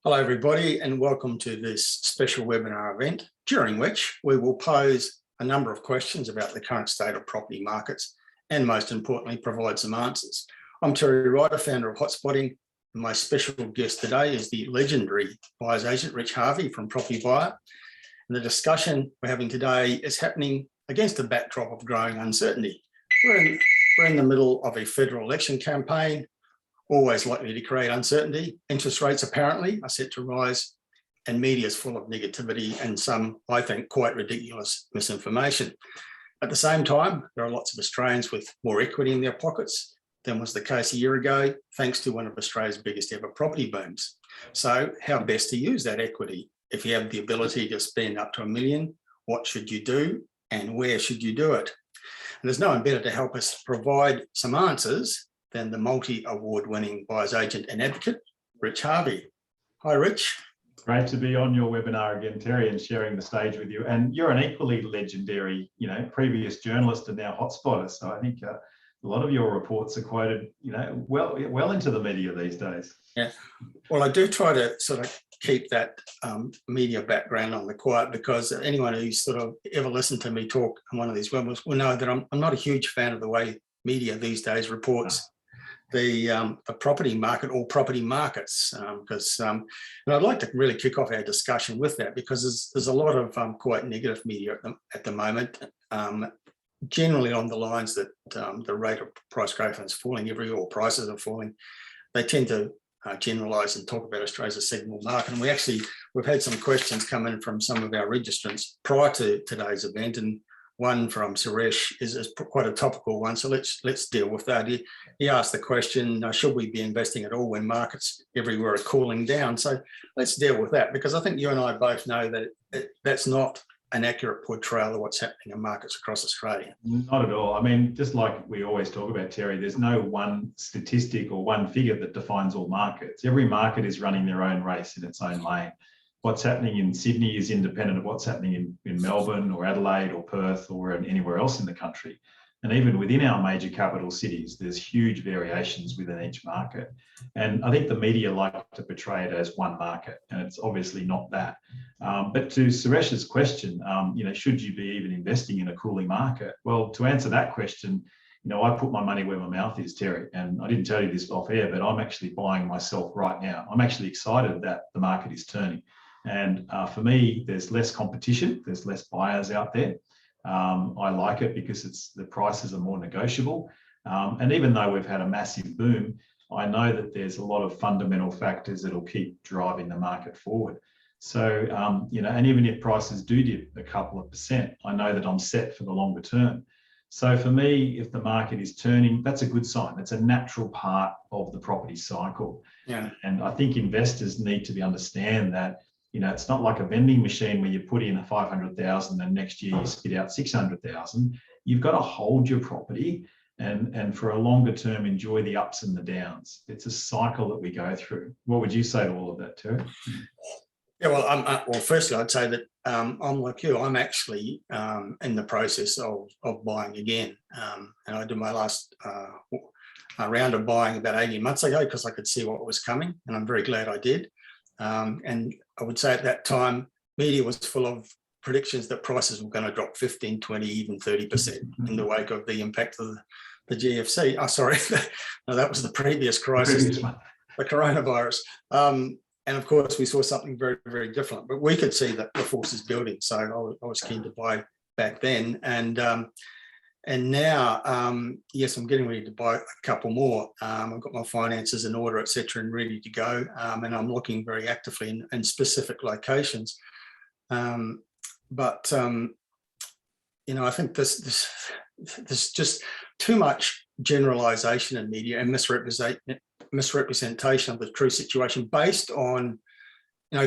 Hello everybody and welcome to this special webinar event, during which we will pose a number of questions about the current state of property markets and most importantly provide some answers. I'm Terry Ryder, founder of Hotspotting, and my special guest today is the legendary buyer's agent Rich Harvey from Propertybuyer. And the discussion we're having today is happening against a backdrop of growing uncertainty. We're in the middle of a federal election campaign, always likely to create uncertainty. Interest rates apparently are set to rise and media is full of negativity and some, I think, quite ridiculous misinformation. At the same time, there are lots of Australians with more equity in their pockets than was the case a year ago, thanks to one of Australia's biggest ever property booms. So how best to use that equity? If you have the ability to spend up to $1 million, what should you do and where should you do it? And there's no one better to help us provide some answers than the multi-award-winning buyer's agent and advocate, Rich Harvey. Hi, Rich. Great to be on your webinar again, Terry, and sharing the stage with you. And you're an equally legendary, previous journalist and now hotspotter. So I think a lot of your reports are quoted, well into the media these days. Yeah. Well, I do try to sort of keep that media background on the quiet, because anyone who's sort of ever listened to me talk on one of these webinars will know that I'm not a huge fan of the way media these days reports the property market or property markets, and I'd like to really kick off our discussion with that, because there's a lot of quite negative media at the moment, generally on the lines that the rate of price growth is falling or prices are falling. They tend to generalise and talk about Australia as a segmental market, and we've had some questions come in from some of our registrants prior to today's event, and one from Suresh is quite a topical one, so let's deal with that. He asked the question, should we be investing at all when markets everywhere are cooling down? So let's deal with that, because I think you and I both know that that's not an accurate portrayal of what's happening in markets across Australia. Not at all. I mean, just like we always talk about, Terry, there's no one statistic or one figure that defines all markets. Every market is running their own race in its own lane. What's happening in Sydney is independent of what's happening in Melbourne or Adelaide or Perth or anywhere else in the country. And even within our major capital cities, there's huge variations within each market. And I think the media like to portray it as one market, and it's obviously not that. But to Suresh's question, should you be even investing in a cooling market? Well, to answer that question, I put my money where my mouth is, Terry, and I didn't tell you this off air, but I'm actually buying myself right now. I'm actually excited that the market is turning. And for me, there's less competition, there's less buyers out there. I like it because the prices are more negotiable. And even though we've had a massive boom, I know that there's a lot of fundamental factors that'll keep driving the market forward. So, and even if prices do dip a couple of percent, I know that I'm set for the longer term. So for me, if the market is turning, that's a good sign. It's a natural part of the property cycle. Yeah. And I think investors need to understand that it's not like a vending machine where you put in 500,000 and next year you spit out 600,000. You've got to hold your property and for a longer term, enjoy the ups and the downs. It's a cycle that we go through. What would you say to all of that, Terry? Yeah, well, firstly, I'd say that I'm like you. I'm actually in the process of buying again. And I did my last round of buying about 18 months ago because I could see what was coming, and I'm very glad I did. And I would say at that time, media was full of predictions that prices were going to drop 15, 20, even 30% in the wake of the impact of the GFC. Oh, sorry, no, that was the previous crisis, the coronavirus. And of course, we saw something very, very different, but we could see that the forces building. So I was keen to buy back then. And now, yes, I'm getting ready to buy a couple more. I've got my finances in order, etc., and ready to go. And I'm looking very actively in specific locations. But I think there's just too much generalisation in media and misrepresentation of the true situation based on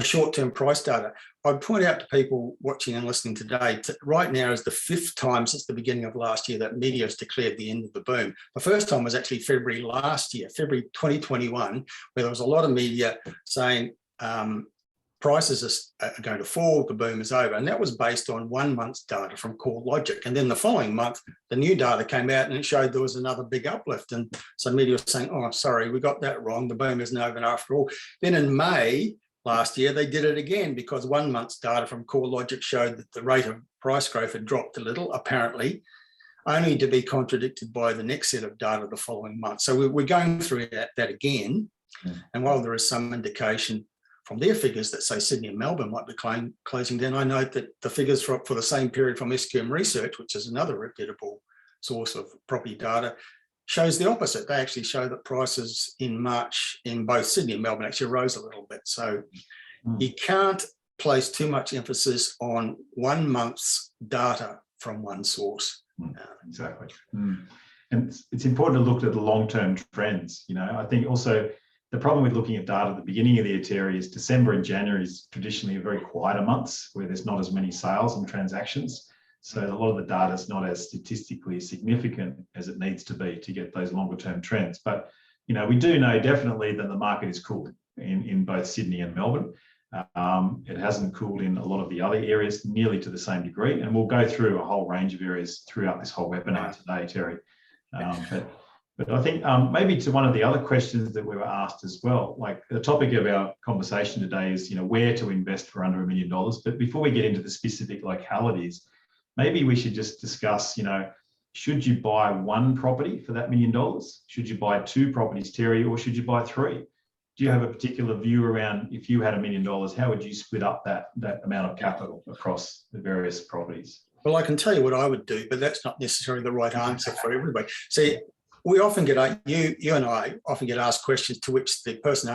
short-term price data. I'd point out to people watching and listening today, right now is the 5th time since the beginning of last year that media has declared the end of the boom. The first time was actually February last year, February 2021, where there was a lot of media saying prices are going to fall, the boom is over. And that was based on 1 month's data from CoreLogic. And then the following month, the new data came out and it showed there was another big uplift. And so media was saying, oh, sorry, we got that wrong. The boom isn't over after all. Then in May, Last year, they did it again because 1 month's data from CoreLogic showed that the rate of price growth had dropped a little, apparently, only to be contradicted by the next set of data the following month. So we're going through that again. And while there is some indication from their figures that say Sydney and Melbourne might be closing down, I note that the figures for the same period from SQM Research, which is another reputable source of property data, shows the opposite. They actually show that prices in March in both Sydney and Melbourne actually rose a little bit. So you can't place too much emphasis on 1 month's data from one source. Exactly. And it's important to look at the long-term trends. I think also the problem with looking at data at the beginning of the year, Terry, is December and January is traditionally very quieter months where there's not as many sales and transactions. So a lot of the data is not as statistically significant as it needs to be to get those longer term trends. But, we do know definitely that the market is cooling in both Sydney and Melbourne. It hasn't cooled in a lot of the other areas nearly to the same degree. And we'll go through a whole range of areas throughout this whole webinar today, Terry. But I think maybe to one of the other questions that we were asked as well, like the topic of our conversation today is, where to invest for under $1 million. But before we get into the specific localities, maybe we should just discuss, should you buy one property for that $1 million? Should you buy 2 properties, Terry, or should you buy 3? Do you have a particular view around, if you had $1 million, how would you split up that amount of capital across the various properties? Well, I can tell you what I would do, but that's not necessarily the right answer for everybody. See, we often get, you and I often get asked questions to which the person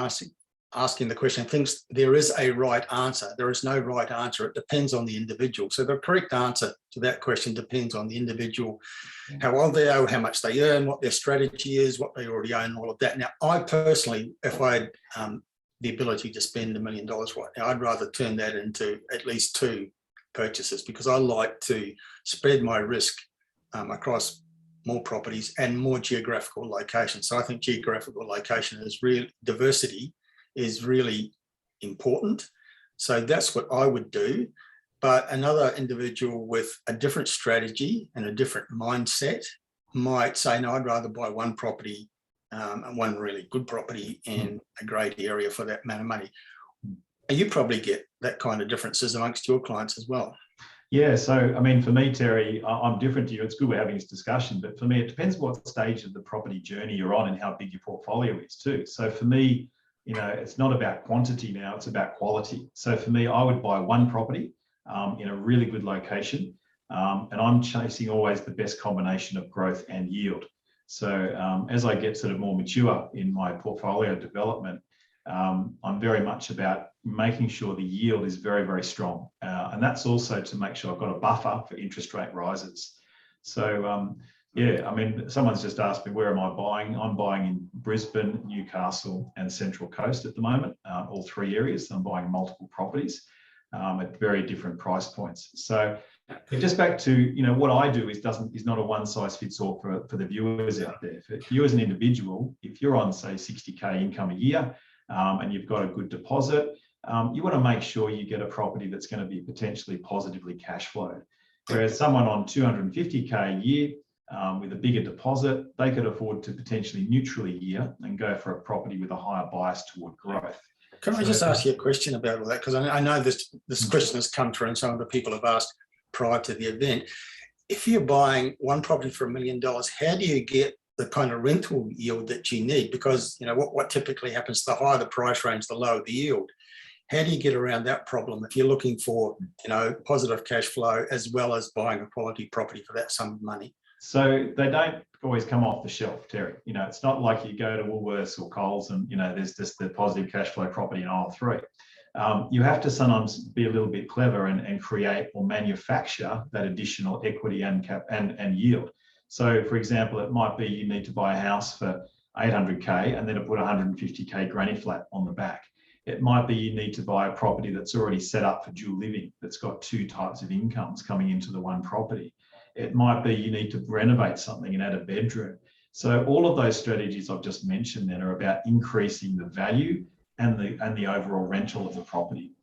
asking the question thinks there is a right answer. There is no right answer. It depends on the individual. So the correct answer to that question depends on the individual, how old they are, how much they earn, what their strategy is, what they already own, all of that. Now, I personally, if I had the ability to spend $1 million right now, I'd rather turn that into at least 2 purchases because I like to spread my risk across more properties and more geographical locations. So I think geographical location is diversity is really important. So that's what I would do. But another individual with a different strategy and a different mindset might say, no, I'd rather buy one property, and one really good property in a great area for that amount of money. And you probably get that kind of differences amongst your clients as well. Yeah, so I mean, for me, Terry, I'm different to you. It's good we're having this discussion, but for me, it depends what stage of the property journey you're on and how big your portfolio is too. So for me, it's not about quantity now, it's about quality. So for me, I would buy one property in a really good location, and I'm chasing always the best combination of growth and yield. So as I get sort of more mature in my portfolio development, I'm very much about making sure the yield is very, very strong. And that's also to make sure I've got a buffer for interest rate rises. So yeah, I mean, someone's just asked me, where am I buying? I'm buying in Brisbane, Newcastle and Central Coast at the moment, all 3 areas. I'm buying multiple properties at very different price points. So just back to, what I do is not a one size fits all for the viewers out there. For you as an individual, if you're on say 60K income a year and you've got a good deposit, you want to make sure you get a property that's going to be potentially positively cash flowed. Whereas someone on 250K a year with a bigger deposit, they could afford to potentially neutral a year and go for a property with a higher bias toward growth. Can I just ask you a question about all that? Because I know this question has come through and some of the people have asked prior to the event. If you're buying one property for $1 million, how do you get the kind of rental yield that you need? Because what typically happens, the higher the price range, the lower the yield. How do you get around that problem if you're looking for positive cash flow as well as buying a quality property for that sum of money? So they don't always come off the shelf, Terry. It's not like you go to Woolworths or Coles and there's just the positive cash flow property in aisle 3. You have to sometimes be a little bit clever and create or manufacture that additional equity and yield. So, for example, it might be you need to buy a house for 800K and then put 150K granny flat on the back. It might be you need to buy a property that's already set up for dual living, that's got 2 types of incomes coming into the one property. It might be you need to renovate something and add a bedroom. So all of those strategies I've just mentioned then are about increasing the value and the overall rental of the property.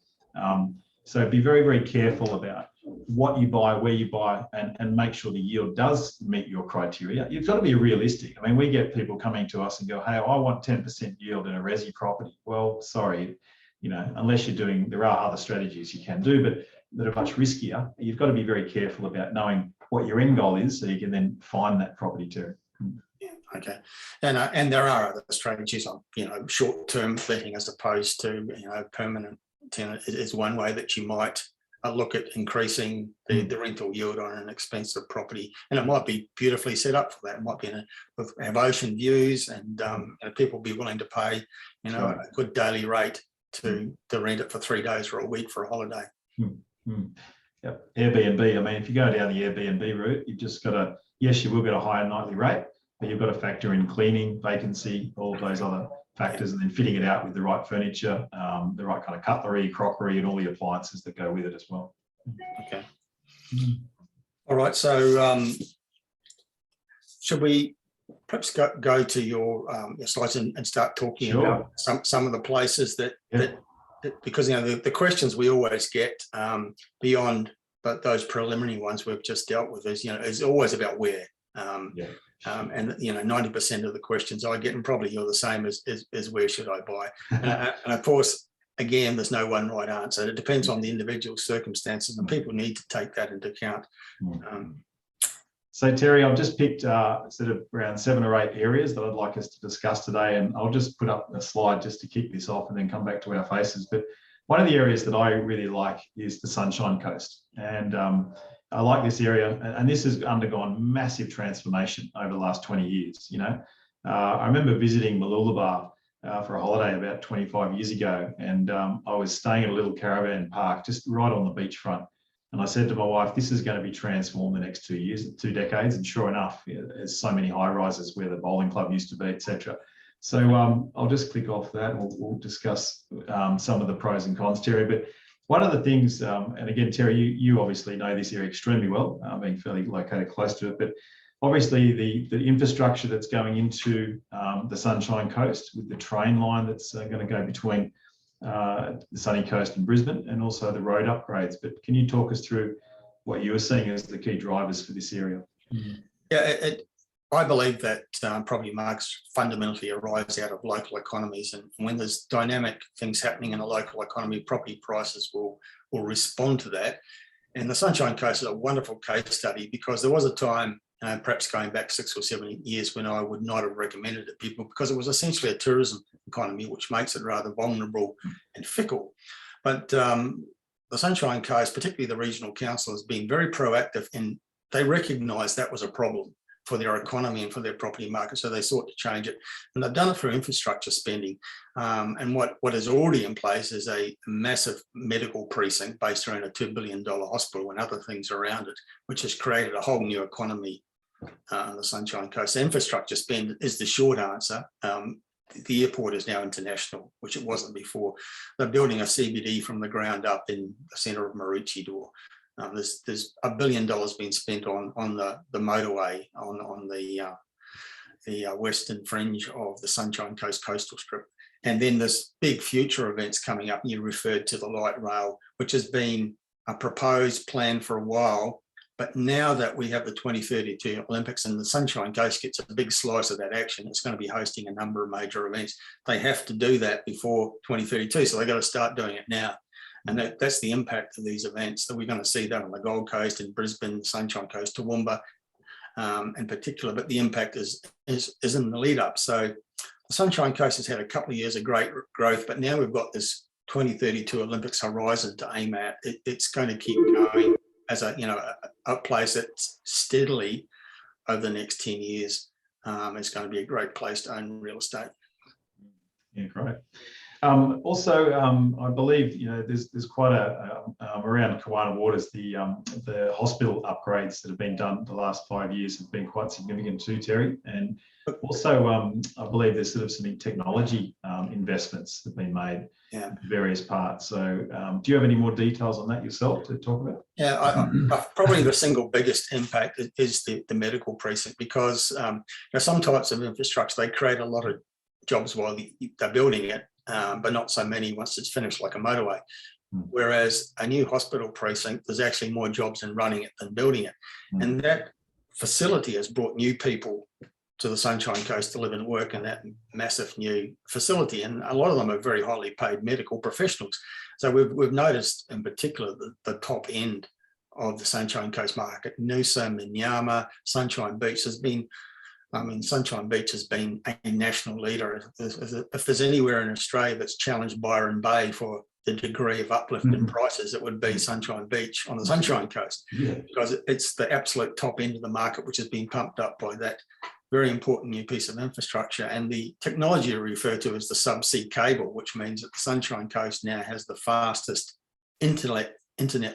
So be very, very careful about what you buy, where you buy, and make sure the yield does meet your criteria. You've got to be realistic. I mean, we get people coming to us and go, hey, I want 10% yield in a resi property. Well, sorry, unless you're doing, there are other strategies you can do, but that are much riskier. You've got to be very careful about knowing what your end goal is so you can then find that property too. Yeah, okay. And there are other strategies on, short-term letting as opposed to, permanent tenant is one way that you might look at increasing the rental yield on an expensive property. And it might be beautifully set up for that. It might be have ocean views and people be willing to pay, a good daily rate to rent it for 3 days or a week for a holiday. Yep. Airbnb. I mean, if you go down the Airbnb route, you've just got to, yes, you will get a higher nightly rate, but you've got to factor in cleaning, vacancy, all of those other factors, and then fitting it out with the right furniture, the right kind of cutlery, crockery, and all the appliances that go with it as well. Okay. All right. So should we perhaps go to your slides and start talking about some of the places that because the questions we always get beyond but those preliminary ones we've just dealt with is always about where. And 90% of the questions I get, and probably you're the same, is where should I buy? And of course, again, there's no one right answer. It depends on the individual circumstances, and people need to take that into account. So Terry, I've just picked sort of around 7 or 8 areas that I'd like us to discuss today, and I'll just put up a slide just to kick this off and then come back to our faces. But one of the areas that I really like is the Sunshine Coast, and I like this area, and this has undergone massive transformation over the last 20 years. I remember visiting Mooloolaba for a holiday about 25 years ago, and I was staying at a little caravan park just right on the beachfront. And I said to my wife, this is going to be transformed the next 2 years, 2 decades. And sure enough, there's so many high rises where the bowling club used to be, etc. So I'll just click off that and we'll discuss some of the pros and cons, Terry. But one of the things, and again, Terry, you obviously know this area extremely well, being fairly located close to it, but obviously the infrastructure that's going into the Sunshine Coast with the train line that's going to go between the sunny coast and Brisbane, and also the road upgrades. But can you talk us through what you were seeing as the key drivers for this area? Yeah, I believe that property markets fundamentally arise out of local economies, and when there's dynamic things happening in a local economy, property prices will respond to that. And the Sunshine Coast is a wonderful case study, because there was a time, perhaps going back 6 or 7 years, when I would not have recommended it to people, because it was essentially a tourism economy, which makes it rather vulnerable and fickle. But the Sunshine Coast, particularly the regional council, has been very proactive, and they recognised that was a problem for their economy and for their property market, so they sought to change it. And they've done it through infrastructure spending. And what is already in place is a massive medical precinct based around a $2 billion hospital and other things around it, which has created a whole new economy on the Sunshine Coast. Infrastructure spend is the short answer. The airport is now international, which it wasn't before. They're building a CBD from the ground up in the centre of Maroochydore. There's $1 billion being spent on the motorway on the western fringe of the Sunshine Coast coastal strip. And then there's big future events coming up. You referred to the light rail, which has been a proposed plan for a while. But now that we have the 2032 Olympics and the Sunshine Coast gets a big slice of that action, it's going to be hosting a number of major events. They have to do that before 2032, so they've got to start doing it now. And that's the impact of these events, that we're going to see that on the Gold Coast, in Brisbane, Sunshine Coast, Toowoomba in particular, but the impact is in the lead up. So the Sunshine Coast has had a couple of years of great growth, but now we've got this 2032 Olympics horizon to aim at. It's going to keep going as a place that's steadily over the next 10 years is going to be a great place to own real estate. Yeah, great. Also, I believe there's quite around Kawana Waters, the hospital upgrades that have been done the last 5 years have been quite significant too, Terry. And also, I believe there's sort of some technology investments that have been made in various parts. So, do you have any more details on that yourself to talk about? Yeah, probably the single biggest impact is the medical precinct, because some types of infrastructure, they create a lot of jobs while they're building it. But not so many once it's finished, like a motorway. Whereas a new hospital precinct, there's actually more jobs in running it than building it. And that facility has brought new people to the Sunshine Coast to live and work in that massive new facility. And a lot of them are very highly paid medical professionals. So we've noticed in particular the top end of the Sunshine Coast market, Noosa, Minyama, Sunshine Beach has been, Sunshine Beach has been a national leader. If there's anywhere in Australia that's challenged Byron Bay for the degree of uplift in prices, it would be Sunshine Beach on the Sunshine Coast, because it's the absolute top end of the market, which has been pumped up by that very important new piece of infrastructure. And the technology I refer to as the subsea cable, which means that the Sunshine Coast now has the fastest internet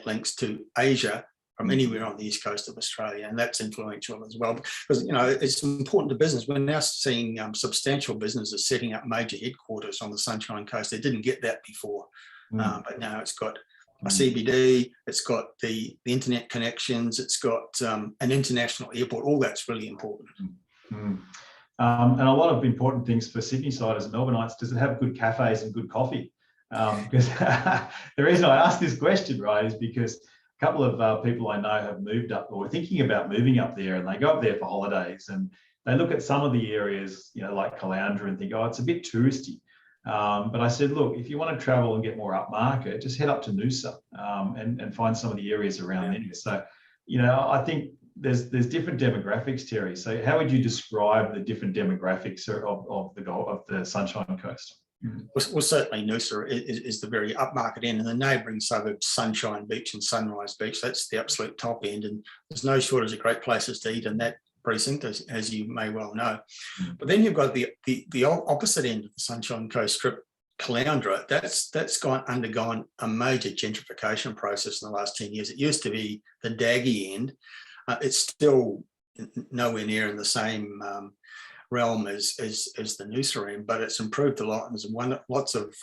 links to Asia from anywhere on the east coast of Australia, and that's influential as well, because it's important to business. We're now seeing substantial businesses setting up major headquarters on the Sunshine Coast. They didn't get that before, but now it's got a CBD, it's got the internet connections, it's got an international airport. All that's really important. And a lot of important things for Sydney-siders and Melbourneites. Does it have good cafes and good coffee? Because the reason I asked this question, right, is because a couple of people I know have moved up or thinking about moving up there, and they go up there for holidays and they look at some of the areas, like Caloundra, and think, oh, it's a bit touristy. But I said, look, if you want to travel and get more upmarket, just head up to Noosa and find some of the areas around there. So, I think there's different demographics, Terry. So how would you describe the different demographics of the Sunshine Coast? Well, certainly Noosa is the very upmarket end, and the neighbouring suburbs, Sunshine Beach and Sunrise Beach, that's the absolute top end, and there's no shortage of great places to eat in that precinct, as you may well know. But then you've got the opposite end of the Sunshine Coast strip, Caloundra. That's undergone a major gentrification process in the last 10 years. It used to be the daggy end. It's still nowhere near in the same realm as the Noosa end, but it's improved a lot. And there's lots of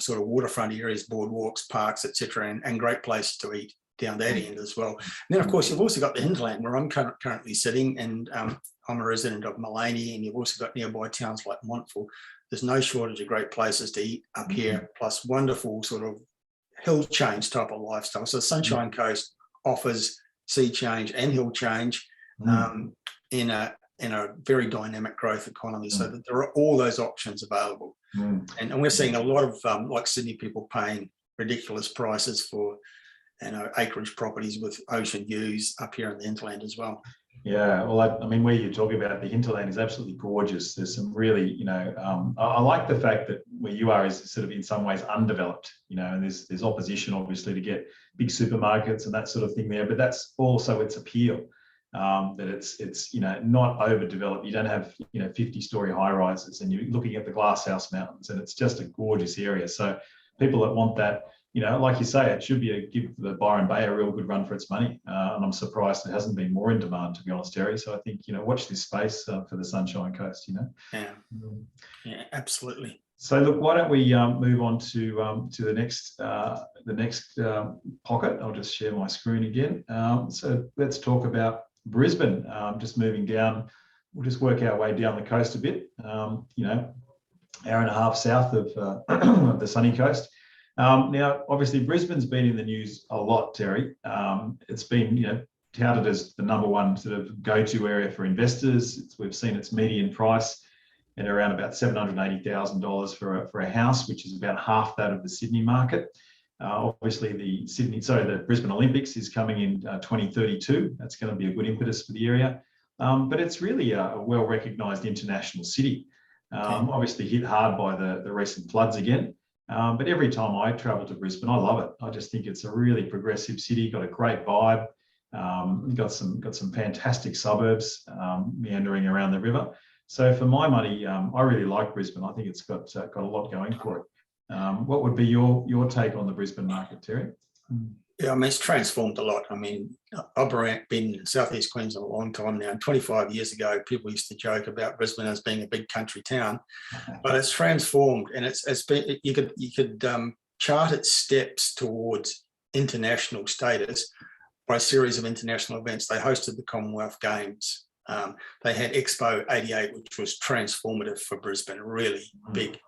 sort of waterfront areas, boardwalks, parks, etc., and great places to eat down that end as well. And then, of course, you've also got the hinterland where I'm currently sitting, and I'm a resident of Maleny, and you've also got nearby towns like Montville. There's no shortage of great places to eat up here, plus wonderful sort of hill change type of lifestyle. So Sunshine Coast offers sea change and hill change in a very dynamic growth economy. So that there are all those options available. And we're seeing a lot of like Sydney people paying ridiculous prices for acreage properties with ocean views up here in the hinterland as well. Yeah, well, I mean, where you talk about the hinterland is absolutely gorgeous. There's some really, I like the fact that where you are is sort of in some ways undeveloped, and there's opposition obviously to get big supermarkets and that sort of thing there, but that's also its appeal, that it's not overdeveloped. You don't have 50-story high rises, and you're looking at the Glasshouse Mountains, and it's just a gorgeous area. So people that want that, like you say, it should be give the Byron Bay a real good run for its money. And I'm surprised it hasn't been more in demand, to be honest, Terry. So I think, watch this space for the Sunshine Coast, Yeah, absolutely. So look, why don't we move on to the next pocket. I'll just share my screen again. So let's talk about Brisbane. Just moving down, we'll just work our way down the coast a bit. Hour and a half south of the sunny coast. Now, obviously, Brisbane's been in the news a lot, Terry. It's been, touted as the number one sort of go-to area for investors. We've seen its median price at around about $780,000 for a house, which is about half that of the Sydney market. Obviously, the Brisbane Olympics is coming in 2032. That's going to be a good impetus for the area. But it's really a well-recognised international city. Obviously hit hard by the recent floods again. But every time I travel to Brisbane, I love it. I just think it's a really progressive city, got a great vibe, got some fantastic suburbs meandering around the river. So for my money, I really like Brisbane. I think it's got a lot going for it. What would be your take on the Brisbane market, Terry? Yeah, I mean, it's transformed a lot. I mean, I've been in Southeast Queensland a long time now. And 25 years ago, people used to joke about Brisbane as being a big country town, but it's transformed, and it's been. You could chart its steps towards international status by a series of international events. They hosted the Commonwealth Games. They had Expo 88, which was transformative for Brisbane, really big.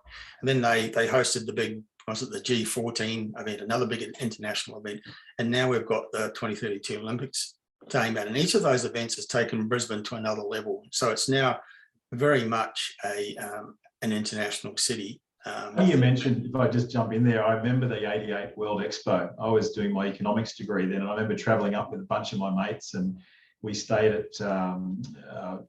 And then they hosted the big, was it the G14 event, another big international event. And now we've got the 2032 Olympics came out. And each of those events has taken Brisbane to another level. So it's now very much an international city. You mentioned, if I just jump in there, I remember the '88 World Expo. I was doing my economics degree then, and I remember travelling up with a bunch of my mates, and we stayed at, I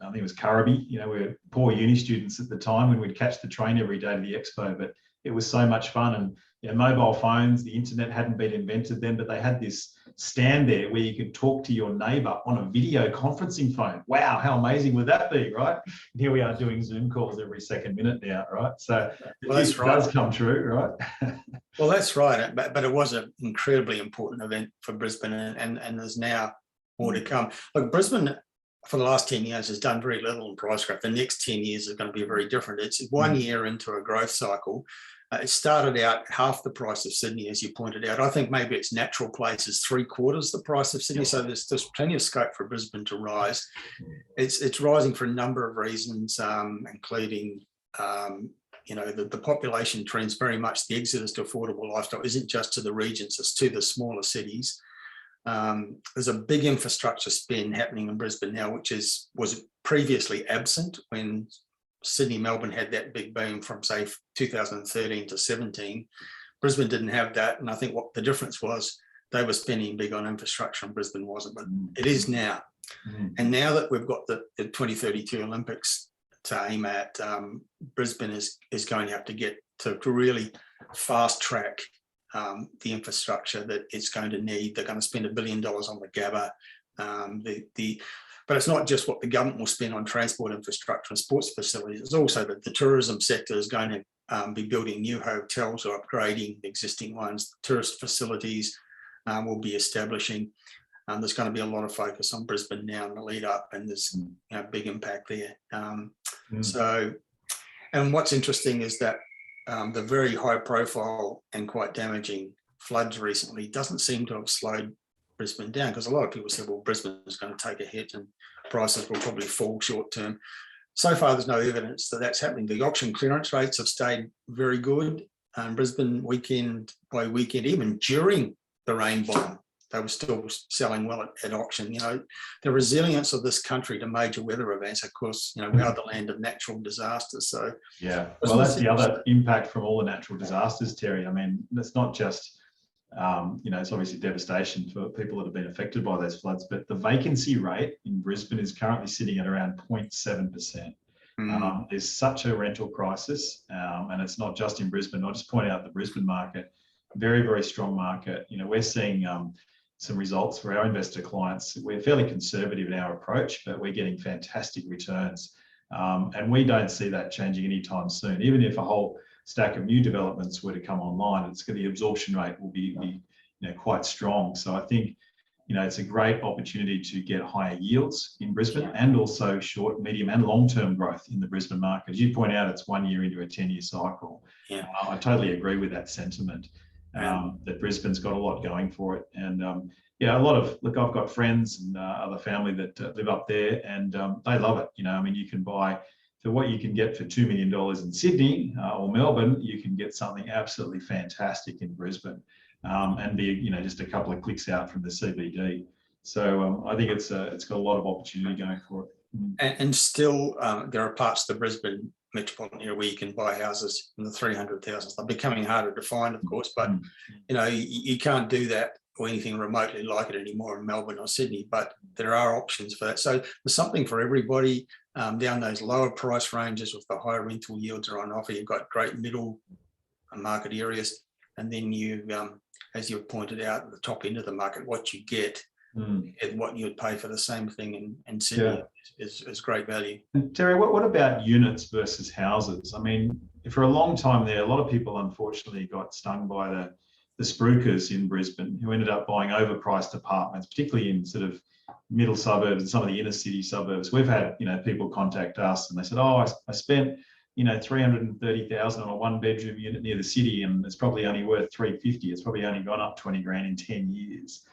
think it was Currabee. You know, we were poor uni students at the time when we'd catch the train every day to the expo, but it was so much fun. And you know, mobile phones, the internet hadn't been invented then, but they had this stand there where you could talk to your neighbour on a video conferencing phone. Wow, how amazing would that be, right? And here we are doing Zoom calls every second minute now, right? So well, it does come true, right? Well, that's right. But it was an incredibly important event for Brisbane, and there's now more to come. Look, Brisbane for the last 10 years has done very little in price growth. The next 10 years are going to be very different. It's 1 year into a growth cycle. It started out half the price of Sydney, as you pointed out. I think maybe its natural place is 3/4 the price of Sydney. So there's plenty of scope for Brisbane to rise. It's rising for a number of reasons, including you know, the population trends very much. The exodus to affordable lifestyle isn't just to the regions, it's to the smaller cities. There's a big infrastructure spend happening in Brisbane now, which was previously absent when Sydney, Melbourne had that big boom from, say, 2013 to 17. Brisbane didn't have that. And I think what the difference was, they were spending big on infrastructure and Brisbane wasn't, but it is now. And now that we've got the 2032 Olympics to aim at, Brisbane is going to have to get to really fast track the infrastructure that it's going to need. They're going to spend $1 billion on the Gabba. But it's not just what the government will spend on transport infrastructure and sports facilities. It's also that the tourism sector is going to be building new hotels or upgrading existing ones. Tourist facilities will be establishing. There's going to be a lot of focus on Brisbane now in the lead up, and there's a big impact there. So, and what's interesting is that the very high profile and quite damaging floods recently doesn't seem to have slowed Brisbane down, because a lot of people said, well, Brisbane is going to take a hit and prices will probably fall short term. So far, there's no evidence that that's happening. The auction clearance rates have stayed very good. Brisbane weekend by weekend, even during the rain bomb, they were still selling well at auction. You know, the resilience of this country to major weather events, of course, you know, we are the land of natural disasters. So yeah, well, that's the other impact from all the natural disasters, Terry. I mean, it's not just you know, it's obviously devastation for people that have been affected by those floods, but the vacancy rate in Brisbane is currently sitting at around 0.7%. There's such a rental crisis, and it's not just in Brisbane. I'll just point out the Brisbane market, very, very strong market. You know, we're seeing some results for our investor clients. We're fairly conservative in our approach, but we're getting fantastic returns. And we don't see that changing anytime soon. Even if a whole stack of new developments were to come online, the absorption rate will be you know, quite strong. So I think, you know, it's a great opportunity to get higher yields in Brisbane and also short, medium and long-term growth in the Brisbane market. As you point out, it's 1 year into a 10-year cycle. I totally agree with that sentiment, that Brisbane's got a lot going for it. And yeah, a lot of, look, I've got friends and other family that live up there, and they love it. You know, I mean, you can buy, for what you can get for $2 million in Sydney or Melbourne, you can get something absolutely fantastic in Brisbane, and be, you know, just a couple of clicks out from the CBD. So I think it's got a lot of opportunity going for it. And still, there are parts of the Brisbane metropolitan area where you can buy houses in the 300,000s. They're becoming harder to find, of course, but you know, you can't do that or anything remotely like it anymore in Melbourne or Sydney, but there are options for that. So there's something for everybody. Down those lower price ranges with the higher rental yields are on offer. You've got great middle market areas, and then you, as you pointed out, at the top end of the market, what you get and what you would pay for the same thing in Sydney is great value. And Terry, what about units versus houses? I mean, for a long time there, a lot of people unfortunately got stung by the spruikers in Brisbane, who ended up buying overpriced apartments, particularly in sort of middle suburbs and some of the inner city suburbs. We've had, you know, people contact us and they said, oh, I spent, you know, 330,000 on a 1-bedroom unit near the city, and it's probably only worth 350. It's probably only gone up 20 grand in 10 years.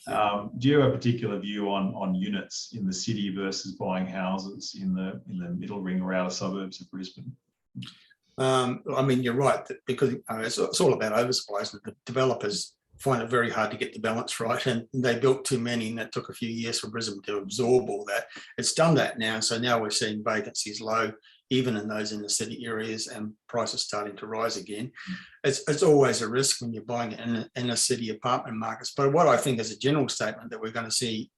Do you have a particular view on units in the city versus buying houses in the middle ring or outer suburbs of Brisbane? I mean, you're right, because it's all about oversupply. The developers find it very hard to get the balance right, and they built too many, and that took a few years for Brisbane to absorb all that. It's done that now, so now we're seeing vacancies low, even in those inner city areas, and prices starting to rise again. It's always a risk when you're buying in inner city apartment markets, but what I think is a general statement that we're going to see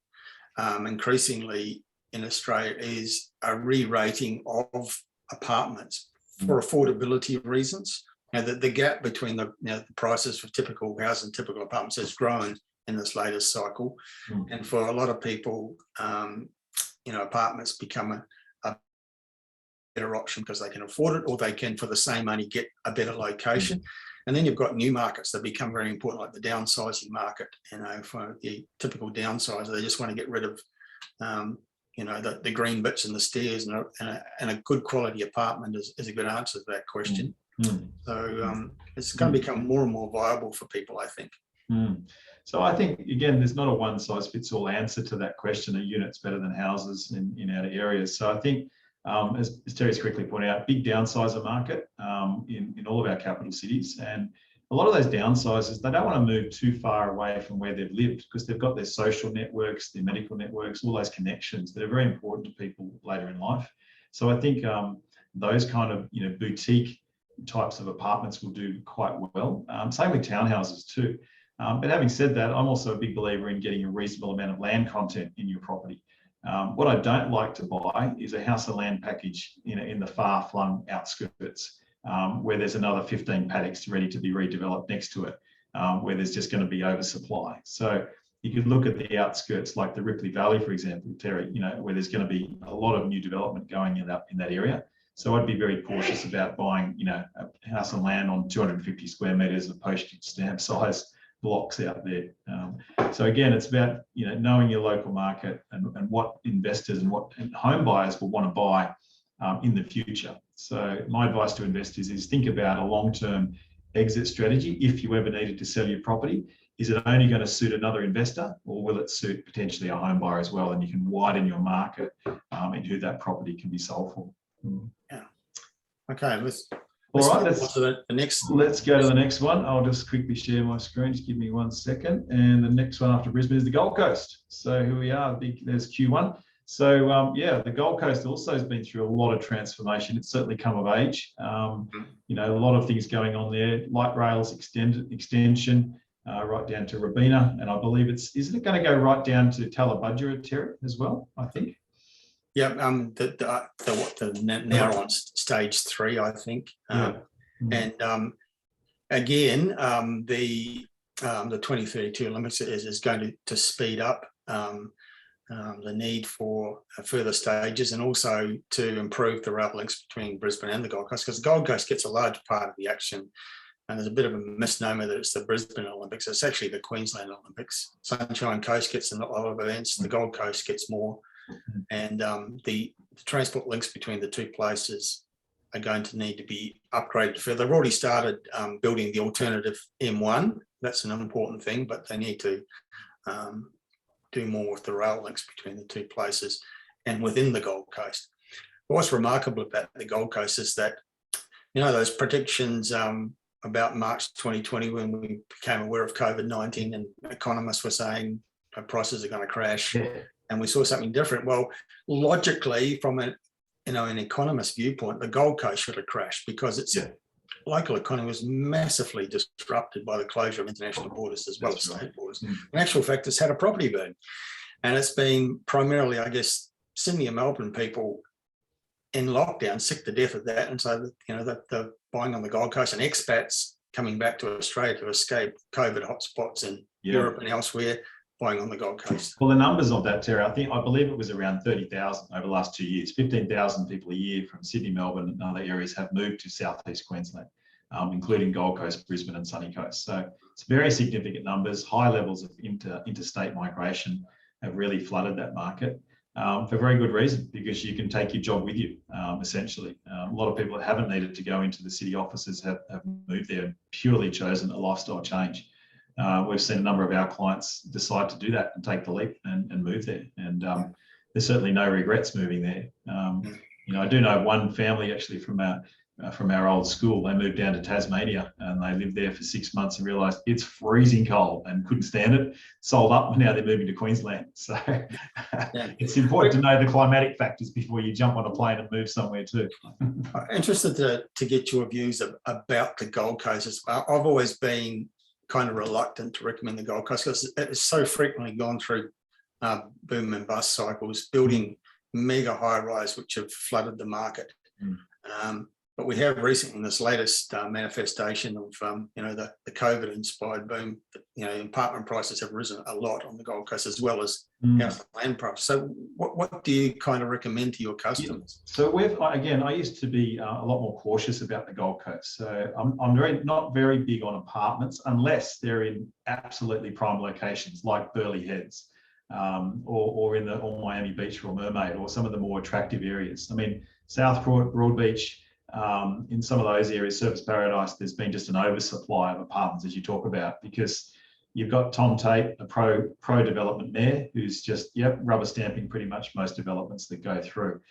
increasingly in Australia is a re-rating of apartments for affordability reasons. The gap between the prices for typical houses and typical apartments has grown in this latest cycle, and for a lot of people, apartments become a better option because they can afford it, or they can, for the same money, get a better location. And then you've got new markets that become very important, like the downsizing market. For the typical downsizer, they just want to get rid of the green bits and the stairs, and a good quality apartment is a good answer to that question. So it's going to become more and more viable for people, I think. So I think, again, there's not a one size fits all answer to that question. A unit's better than houses in outer areas. So I think, as Terry's correctly pointed out, big downsizer market in all of our capital cities. And a lot of those downsizers, they don't want to move too far away from where they've lived, because they've got their social networks, their medical networks, all those connections that are very important to people later in life. So I think those kind of boutique types of apartments will do quite well. Same with townhouses too. But having said that, I'm also a big believer in getting a reasonable amount of land content in your property. What I don't like to buy is a house and land package in the far-flung outskirts, where there's another 15 paddocks ready to be redeveloped next to it, where there's just going to be oversupply. So you could look at the outskirts like the Ripley Valley, for example, Terry, where there's going to be a lot of new development going in that area. So I'd be very cautious about buying, a house and land on 250 square metres of postage stamp size blocks out there. So again, it's about knowing your local market and what investors and what home buyers will want to buy in the future. So my advice to investors is think about a long-term exit strategy. If you ever needed to sell your property, is it only going to suit another investor, or will it suit potentially a home buyer as well? And you can widen your market in who that property can be sold for. Yeah. Okay. Let's go to the next one. I'll just quickly share my screen. Just give me 1 second. And the next one after Brisbane is the Gold Coast. So here we are. There's Q1. So the Gold Coast also has been through a lot of transformation. It's certainly come of age. A lot of things going on there. Light rails extension right down to Robina, and I believe isn't it going to go right down to Tallabudgera, Terry, as well? I think. Yeah, now on stage 3, I think. And again, the 2032 Olympics is going to speed up the need for further stages, and also to improve the rail links between Brisbane and the Gold Coast, because the Gold Coast gets a large part of the action. And there's a bit of a misnomer that it's the Brisbane Olympics. It's actually the Queensland Olympics. Sunshine Coast gets a lot of events. The Gold Coast gets more. And the transport links between the two places are going to need to be upgraded further. They've already started building the alternative M1. That's an important thing, but they need to do more with the rail links between the two places and within the Gold Coast. What's remarkable about the Gold Coast is that, those predictions about March 2020, when we became aware of COVID-19 and economists were saying prices are going to crash, and we saw something different. Well, logically, from an economist viewpoint, the Gold Coast should have crashed, because its local economy was massively disrupted by the closure of international borders as well as state borders. In actual fact, it's had a property boom, and it's been primarily, I guess, Sydney and Melbourne people in lockdown, sick to death of that, and so they're buying on the Gold Coast, and expats coming back to Australia to escape COVID hotspots in Europe and elsewhere, buying on the Gold Coast. Well, the numbers of that, Terry, I believe it was around 30,000 over the last 2 years. 15,000 people a year from Sydney, Melbourne, and other areas have moved to southeast Queensland, including Gold Coast, Brisbane, and Sunny Coast. So it's very significant numbers. High levels of interstate migration have really flooded that market. For very good reason, because you can take your job with you, essentially. A lot of people that haven't needed to go into the city offices have moved there and purely chosen a lifestyle change. We've seen a number of our clients decide to do that and take the leap and move there. And there's certainly no regrets moving there. I do know one family actually from from our old school. They moved down to Tasmania and they lived there for 6 months and realised it's freezing cold and couldn't stand it. Sold up, and now they're moving to Queensland. So it's important to know the climatic factors before you jump on a plane and move somewhere too. I'm interested to get your views about the Gold Coast. I've always been kind of reluctant to recommend the Gold Coast because it's so frequently gone through boom and bust cycles, building mega high rise which have flooded the market. But we have recently, in this latest manifestation of the COVID inspired boom, apartment prices have risen a lot on the Gold Coast, as well as house and land prices. So what do you kind of recommend to your customers? So I used to be a lot more cautious about the Gold Coast. So I'm not very big on apartments unless they're in absolutely prime locations like Burleigh Heads or in Miami Beach or Mermaid, or some of the more attractive areas. I mean, South Broadbeach, in some of those areas, Surfers Paradise, there's been just an oversupply of apartments, as you talk about, because you've got Tom Tate, a pro development mayor, who's just rubber stamping pretty much most developments that go through.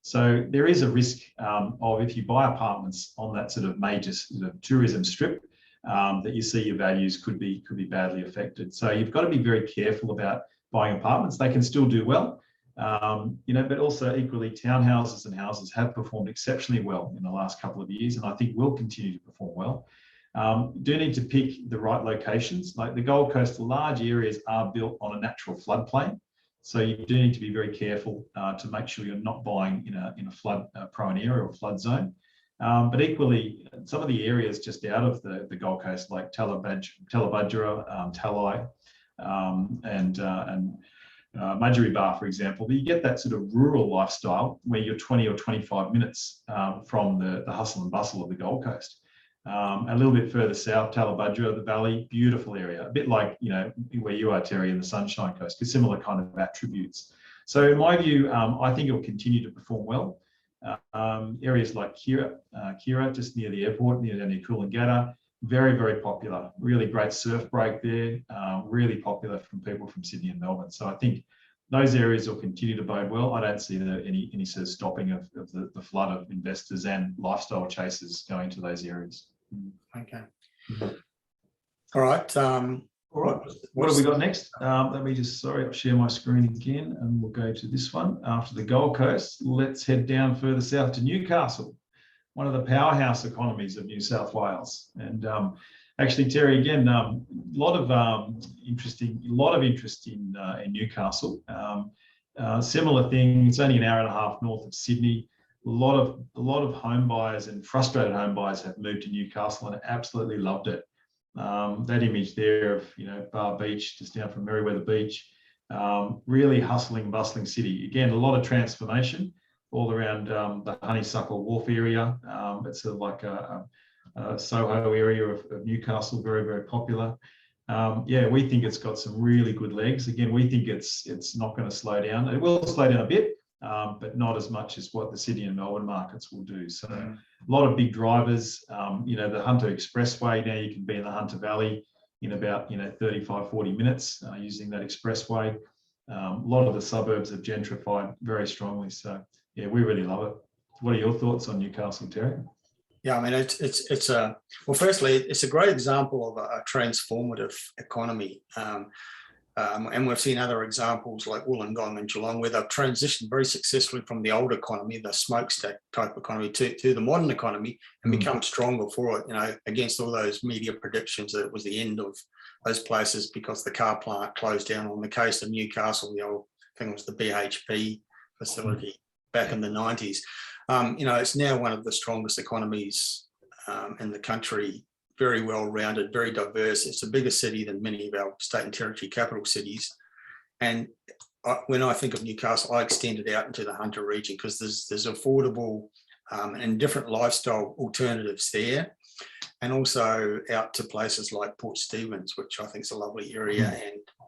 So there is a risk of, if you buy apartments on that sort of major sort of tourism strip, that you see your values could be badly affected. So you've got to be very careful about buying apartments. They can still do well. But also equally, townhouses and houses have performed exceptionally well in the last couple of years, and I think will continue to perform well. You do need to pick the right locations. Like the Gold Coast, large areas are built on a natural floodplain, so you do need to be very careful to make sure you're not buying in a flood prone area or flood zone. But equally, some of the areas just out of the Gold Coast, like Tallabudgera, Talai, and Mudgee Bar, for example, but you get that sort of rural lifestyle where you're 20 or 25 minutes from the hustle and bustle of the Gold Coast. A little bit further south, Tallabudgera, the valley, beautiful area, a bit like where you are, Terry, in the Sunshine Coast, with similar kind of attributes. So in my view, I think it will continue to perform well. Areas like Kira, just near the airport, near Coolangatta, very, very popular. Really great surf break there. Really popular from people from Sydney and Melbourne. So I think those areas will continue to bode well. I don't see any sort of stopping of the flood of investors and lifestyle chasers going to those areas. Okay. All right. All right. What have we got next? Let me just, I'll share my screen again, and we'll go to this one. After the Gold Coast, let's head down further south to Newcastle, one of the powerhouse economies of New South Wales. And actually, Terry, again, a lot of interest in Newcastle. Similar thing. It's only an hour and a half north of Sydney. A lot of home buyers and frustrated home buyers have moved to Newcastle and absolutely loved it. That image there of Bar Beach, just down from Merewether Beach, really hustling, bustling city. Again, a lot of transformation all around the Honeysuckle Wharf area. It's sort of like a Soho area of Newcastle, very, very popular. We think it's got some really good legs. Again, we think it's not going to slow down. It will slow down a bit, but not as much as what the Sydney and Melbourne markets will do. So a lot of big drivers. The Hunter Expressway, now you can be in the Hunter Valley in about 35, 40 minutes using that expressway. A lot of the suburbs have gentrified very strongly. So yeah, we really love it. What are your thoughts on Newcastle, Terry? Yeah, I mean, firstly, it's a great example of a transformative economy. And we've seen other examples like Wollongong and Geelong, where they've transitioned very successfully from the old economy, the smokestack type economy, to the modern economy, and become stronger for it, against all those media predictions that it was the end of those places because the car plant closed down on the coast of Newcastle. The old thing was the BHP facility back in the 90s. It's now one of the strongest economies in the country, very well-rounded, very diverse. It's a bigger city than many of our state and territory capital cities. And when I think of Newcastle, I extend it out into the Hunter region because there's affordable and different lifestyle alternatives there, and also out to places like Port Stephens, which I think is a lovely area.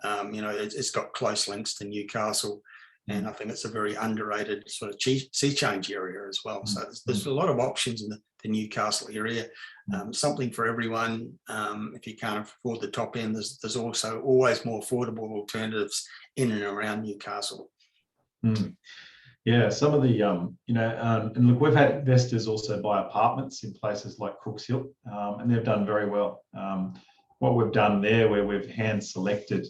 And, it's got close links to Newcastle. And I think it's a very underrated sort of sea change area as well. So there's a lot of options in the Newcastle area, something for everyone. If you can't afford the top end, there's also always more affordable alternatives in and around Newcastle. Yeah, some of the, and look, we've had investors also buy apartments in places like Crooks Hill, and they've done very well. What we've done there, where we've hand selected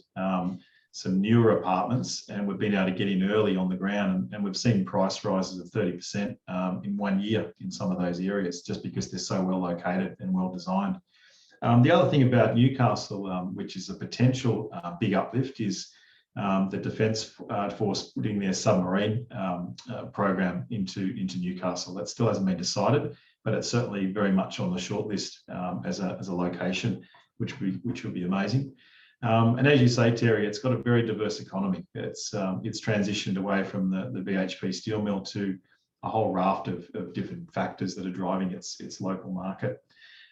some newer apartments, and we've been able to get in early on the ground, and we've seen price rises of 30% in 1 year in some of those areas, just because they're so well located and well designed. The other thing about Newcastle, which is a potential big uplift, is the Defence Force putting their submarine program into Newcastle. That still hasn't been decided, but it's certainly very much on the shortlist as a location, which would be amazing. And as you say, Terry, it's got a very diverse economy. It's transitioned away from the BHP steel mill to a whole raft of different factors that are driving its local market.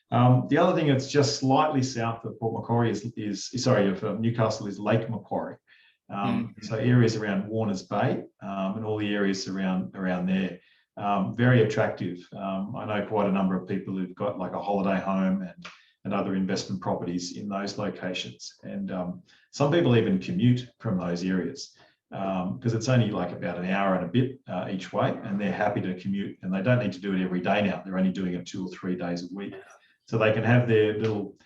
The other thing that's just slightly south of Port Macquarie of Newcastle is Lake Macquarie. So areas around Warners Bay and all the areas around there, very attractive. I know quite a number of people who've got like a holiday home and other investment properties in those locations. And some people even commute from those areas because it's only like about an hour and a bit each way, and they're happy to commute, and they don't need to do it every day now. They're only doing it 2 or 3 days a week. So they can have their little,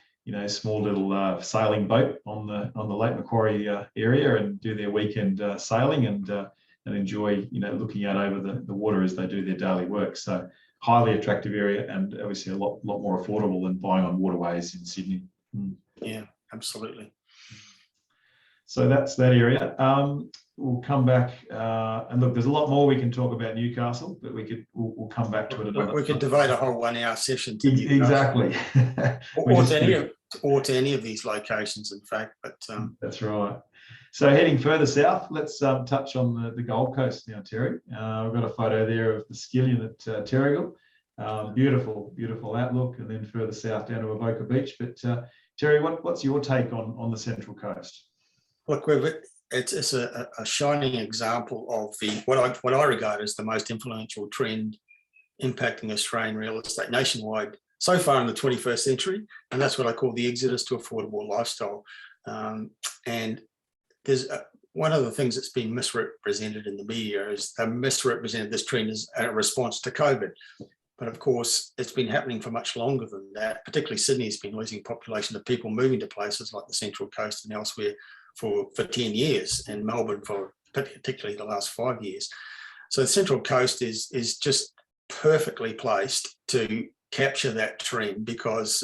small little sailing boat on the Lake Macquarie area and do their weekend sailing and enjoy, looking out over the water as they do their daily work. So highly attractive area, and obviously a lot more affordable than buying on waterways in Sydney. Yeah, absolutely. So that's that area. We'll come back and look. There's a lot more we can talk about Newcastle, but we'll come back to it another. We could devote a whole 1 hour session to exactly, or to any of these locations, in fact. But that's right. So heading further south, let's touch on the Gold Coast now, Terry. We've got a photo there of the Skillion at Terrigal. Beautiful outlook, and then further south down to Avoca Beach. But Terry, what's your take on the Central Coast? Look, it's a shining example of what I regard as the most influential trend impacting Australian real estate nationwide so far in the 21st century, and that's what I call the exodus to affordable lifestyle. And there's one of the things that's been misrepresented in the media is they misrepresented this trend as a response to COVID. But of course, it's been happening for much longer than that. Particularly Sydney has been losing population of people moving to places like the Central Coast and elsewhere for 10 years, and Melbourne for particularly the last 5 years. So the Central Coast is just perfectly placed to capture that trend because,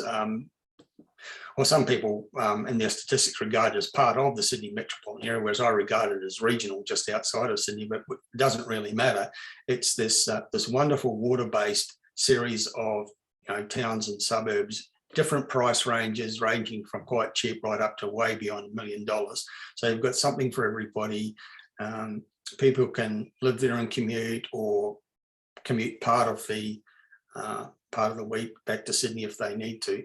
some people in their statistics regard it as part of the Sydney metropolitan area, whereas I regard it as regional, just outside of Sydney, but it doesn't really matter. It's this wonderful water-based series of towns and suburbs, different price ranges ranging from quite cheap right up to way beyond $1 million. So you've got something for everybody. People can live there and commute, or commute part of the week back to Sydney if they need to.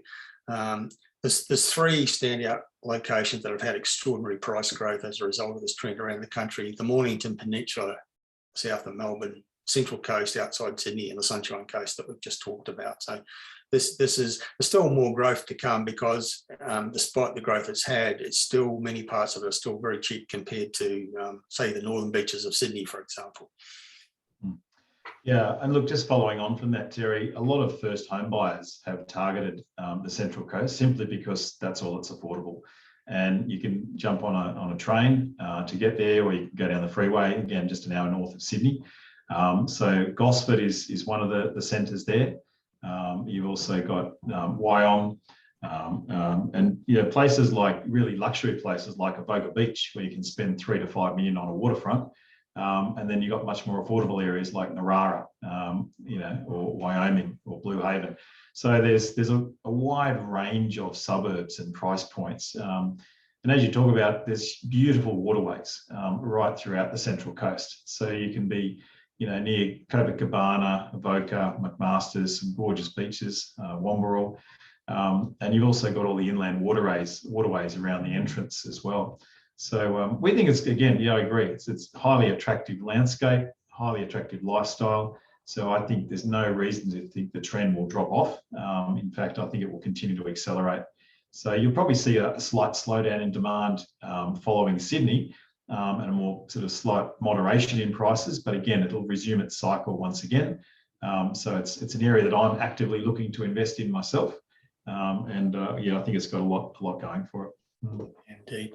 There's 3 standout locations that have had extraordinary price growth as a result of this trend around the country: the Mornington Peninsula, south of Melbourne, Central Coast outside Sydney, and the Sunshine Coast that we've just talked about. So there's still more growth to come because despite the growth it's had, it's still, many parts of it are still very cheap compared to, say, the northern beaches of Sydney, for example. Yeah, and look, just following on from that, Terry, a lot of first home buyers have targeted the Central Coast simply because that's all that's affordable. And you can jump on a train to get there, or you can go down the freeway, again, just an hour north of Sydney. So Gosford is one of the centres there. You've also got Wyong, and places like really luxury places like Avoca Beach, where you can spend $3 to $5 million on a waterfront. And then you've got much more affordable areas like Narara, or Wyoming or Blue Haven. So there's a wide range of suburbs and price points. And as you talk about, there's beautiful waterways right throughout the Central Coast. So you can be, near Copacabana, Avoca, McMaster's, some gorgeous beaches, Wamberal. And you've also got all the inland waterways around the entrance as well. So we think it's, again, I agree. It's highly attractive landscape, highly attractive lifestyle. So I think there's no reason to think the trend will drop off. In fact, I think it will continue to accelerate. So you'll probably see a slight slowdown in demand following Sydney, and a more sort of slight moderation in prices. But again, it'll resume its cycle once again. So it's an area that I'm actively looking to invest in myself. Yeah, I think it's got a lot going for it. Indeed.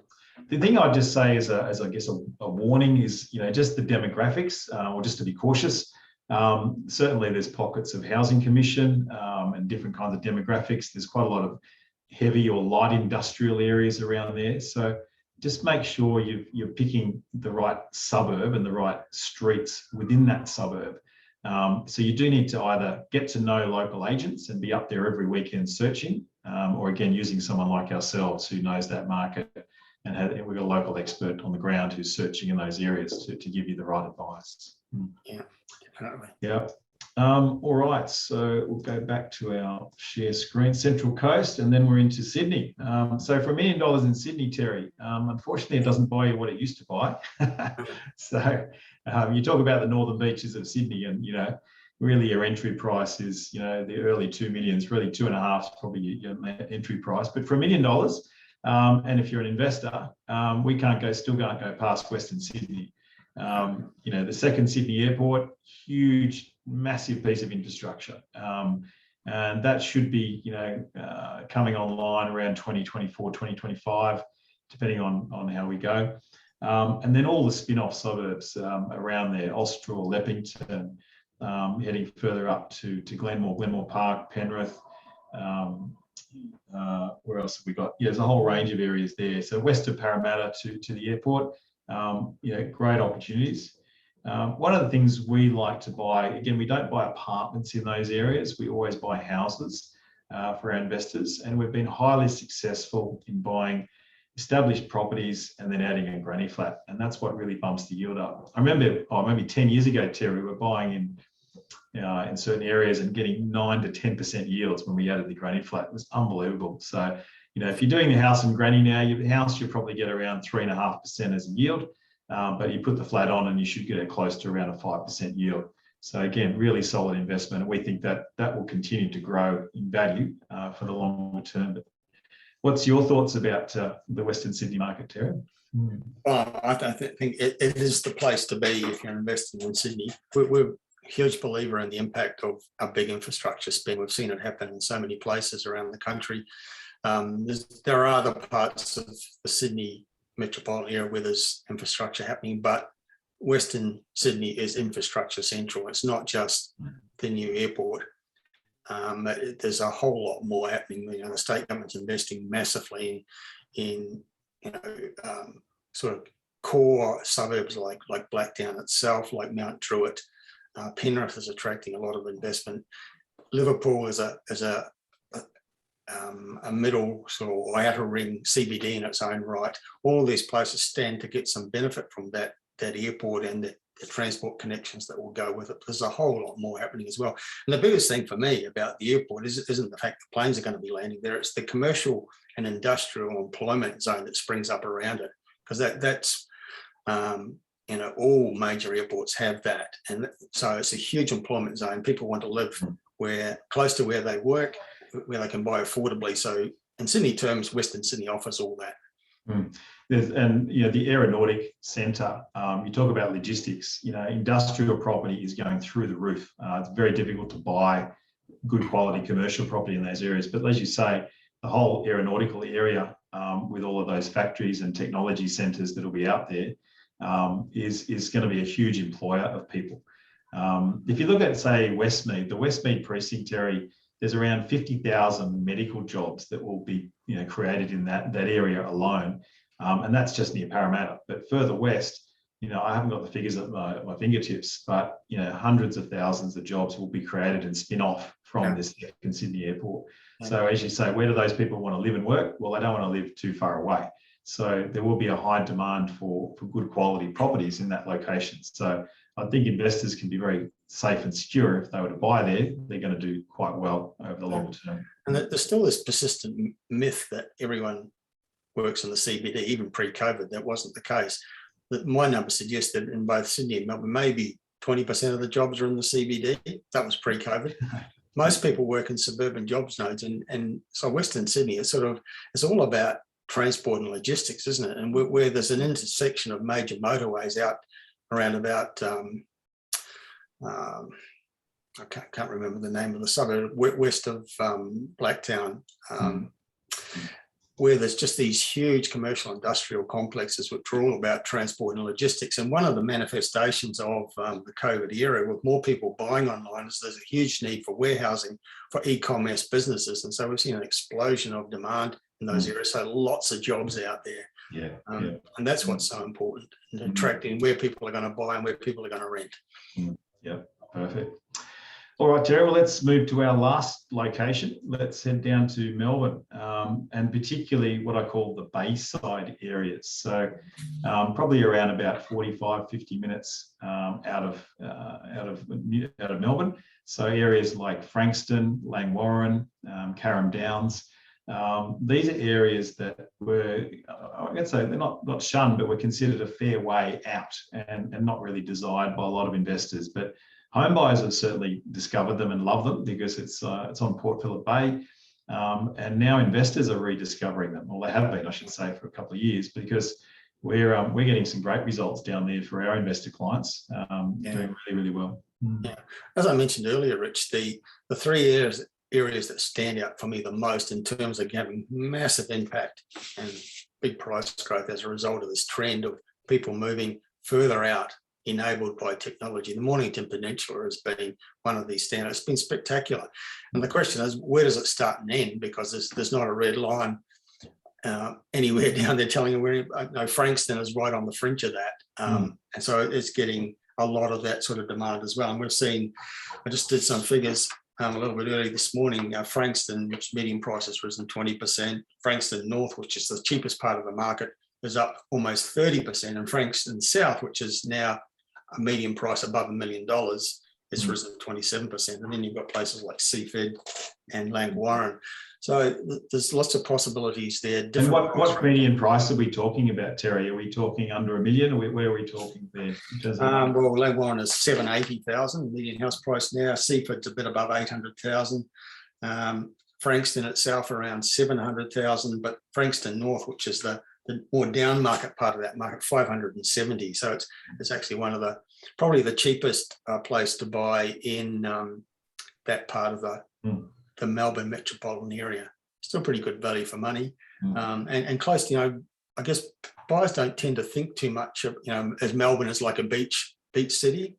The thing I'd just say as I guess a warning is, just the demographics, or just to be cautious. Certainly there's pockets of housing commission and different kinds of demographics. There's quite a lot of heavy or light industrial areas around there. So just make sure you're picking the right suburb and the right streets within that suburb. So you do need to either get to know local agents and be up there every weekend searching, or again, using someone like ourselves who knows that market, and we've got a local expert on the ground who's searching in those areas to give you the right advice. Yeah, definitely. Yeah. All right, so we'll go back to our share screen, Central Coast, and then we're into Sydney. So for $1 million in Sydney, Terry, unfortunately, it doesn't buy you what it used to buy. So you talk about the northern beaches of Sydney, and really your entry price is the early 2 millions, really 2.5 is probably your entry price. But for $1 million, and if you're an investor, we still can't go past Western Sydney. The second Sydney airport, huge, massive piece of infrastructure, and that should be coming online around 2024, 2025, depending on how we go. And then all the spin-off suburbs around there, Austral, Leppington, heading further up to Glenmore Park, Penrith. Where else have we got? There's a whole range of areas there. So west of Parramatta to the airport, great opportunities. One of the things we like to buy, again, we don't buy apartments in those areas. We always buy houses for our investors, and we've been highly successful in buying established properties and then adding a granny flat, and that's what really bumps the yield up. I remember, maybe 10 years ago, Terry, we were buying in certain areas and getting 9 to 10% yields when we added the granny flat. It was unbelievable. So, if you're doing the house and granny now, your house, you'll probably get around 3.5% as a yield. But you put the flat on and you should get it close to around a 5% yield. So again, really solid investment. And we think that will continue to grow in value for the longer term. But what's your thoughts about the Western Sydney market, Terry? Well, I think it is the place to be if you're investing in Sydney. We're a huge believer in the impact of a big infrastructure spend. We've seen it happen in so many places around the country. There are other parts of the Sydney metropolitan area where there's infrastructure happening, but Western Sydney is infrastructure central. It's not just the new airport. There's a whole lot more happening. The state government's investing massively in sort of core suburbs like Blacktown itself, like Mount Druitt. Penrith is attracting a lot of investment. Liverpool is a middle sort of outer ring CBD in its own right. All these places stand to get some benefit from that airport and the transport connections that will go with it. There's a whole lot more happening as well. And the biggest thing for me about the airport isn't the fact that planes are going to be landing there. It's the commercial and industrial employment zone that springs up around it, because that's all major airports have that. And so it's a huge employment zone. People want to live close to where they work, where they can buy affordably. So in Sydney terms, Western Sydney offers all that. The aeronautic centre, you talk about logistics, industrial property is going through the roof. It's very difficult to buy good quality commercial property in those areas. But as you say, the whole aeronautical area with all of those factories and technology centres that will be out there is going to be a huge employer of people. If you look at, say, Westmead, the Westmead precinct, Terry, there's around 50,000 medical jobs that will be created in that area alone. And that's just near Parramatta. But further west, I haven't got the figures at my fingertips, but hundreds of thousands of jobs will be created and spin off from this second Sydney airport. So as you say, where do those people want to live and work? Well, they don't want to live too far away. So there will be a high demand for good quality properties in that location. So I think investors can be very safe and secure. If they were to buy there, they're going to do quite well over the long term. And there's still this persistent myth that everyone works in the CBD, even pre-COVID. That wasn't the case. My numbers suggest that in both Sydney and Melbourne, maybe 20% of the jobs are in the CBD. That was pre-COVID. Most people work in suburban jobs nodes, and so Western Sydney is it's all about transport and logistics, isn't it? And where there's an intersection of major motorways out around about, I can't remember the name of the suburb, west of Blacktown, where there's just these huge commercial industrial complexes which are all about transport and logistics. And one of the manifestations of the COVID era, with more people buying online, is there's a huge need for warehousing for e-commerce businesses. And so we've seen an explosion of demand in those areas. So lots of jobs out there. And that's what's so important, in attracting where people are going to buy and where people are going to rent. Yeah, perfect. All right, Terry, well, let's move to our last location. Let's head down to Melbourne, and particularly what I call the Bayside areas. So probably around about 45, 50 minutes out of Melbourne. So areas like Frankston, Langwarrin, Carrum Downs. These are areas that were, I can say they're not shunned, but were considered a fair way out and not really desired by a lot of investors. But home buyers have certainly discovered them and love them because it's on Port Phillip Bay, and now investors are rediscovering them. Well, they have been, I should say, for a couple of years, because we're getting some great results down there for our investor clients, doing really, really well. Yeah, as I mentioned earlier, Rich, the three areas that stand out for me the most in terms of having massive impact and big price growth as a result of this trend of people moving further out, enabled by technology. The Mornington Peninsula has been one of these standouts. It's been spectacular. And the question is, where does it start and end? Because there's not a red line anywhere down there telling you where. No, Frankston is right on the fringe of that. And so it's getting a lot of that sort of demand as well. And we've seen, I just did some figures a little bit early this morning. Frankston, which median price has risen 20%. Frankston North, which is the cheapest part of the market, is up almost 30%. And Frankston South, which is now a median price above $1 million, it's risen 27%. And then you've got places like Seaford and Langwarrin. So there's lots of possibilities there. And what median price are we talking about, Terry? Are we talking under $1 million, or where are we talking there? Well, Langwarrin is 780,000 median house price now. Seaford's a bit above 800,000. Frankston itself around 700,000, but Frankston North, which is the more down market part of that market, 570. So it's actually one of probably the cheapest place to buy in that part of the Melbourne metropolitan area. Still pretty good value for money, and close to, I guess buyers don't tend to think too much of, as Melbourne is like a beach city,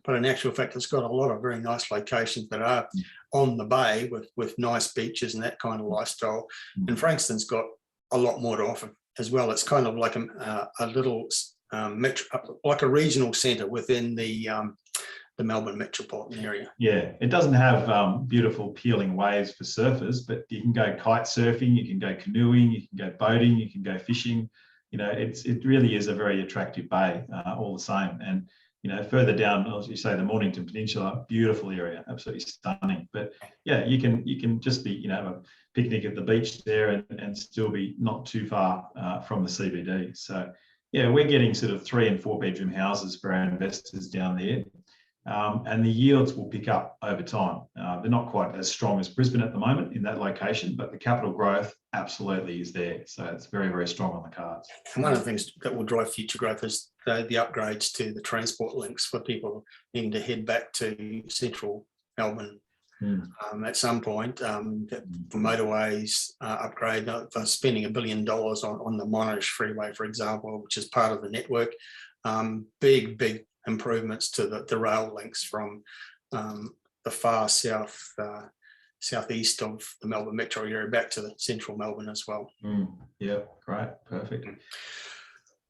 but in actual fact, it's got a lot of very nice locations that are on the bay with nice beaches and that kind of lifestyle. And Frankston's got a lot more to offer as well. It's kind of like a little like a regional centre within the Melbourne metropolitan area. Yeah, it doesn't have beautiful peeling waves for surfers, but you can go kite surfing, you can go canoeing, you can go boating, you can go fishing. It really is a very attractive bay, all the same. And further down, as you say, the Mornington Peninsula, beautiful area, absolutely stunning. But yeah, you can just be, have a picnic at the beach there and still be not too far from the CBD. So yeah, we're getting sort of 3 and 4 bedroom houses for our investors down there. And the yields will pick up over time. They're not quite as strong as Brisbane at the moment in that location, but the capital growth absolutely is there. So it's very, very strong on the cards. And one of the things that will drive future growth is the upgrades to the transport links for people needing to head back to central Melbourne at some point. The motorways upgrade, they're spending $1 billion on the Monash Freeway, for example, which is part of the network. Big improvements to the rail links from the far southeast of the Melbourne metro area back to the central Melbourne as well. Yeah, great, perfect.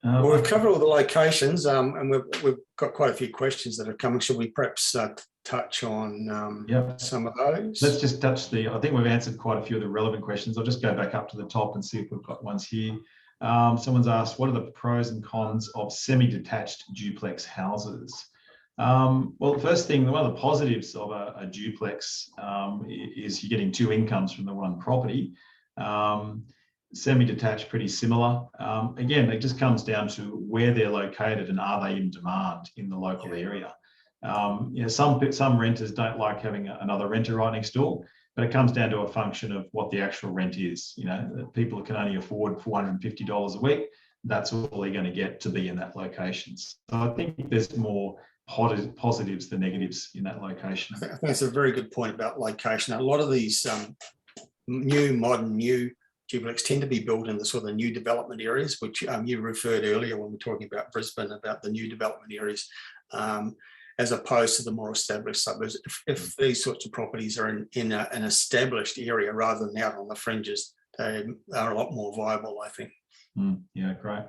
Well, we've covered all the locations, and we've got quite a few questions that are coming. Should we perhaps touch on some of those? Let's just touch I think we've answered quite a few of the relevant questions. I'll just go back up to the top and see if we've got ones here. Someone's asked, what are the pros and cons of semi-detached duplex houses? Well, the first thing, one of the positives of a duplex is you're getting 2 incomes from the one property. Semi-detached, pretty similar. Again, it just comes down to where they're located and are they in demand in the local area. Some renters don't like having another renter right next door. but it comes down to a function of what the actual rent is. You know, people can only afford $450 a week. That's all they're going to get to be in that location. So I think there's more positives than negatives in that location. I think that's a very good point about location. A lot of these new duplex tend to be built in the sort of new development areas, which you referred earlier when we were talking about Brisbane, about the new development areas, as opposed to the more established suburbs. If these sorts of properties are in an established area rather than out on the fringes, they are a lot more viable, I think. Yeah, great.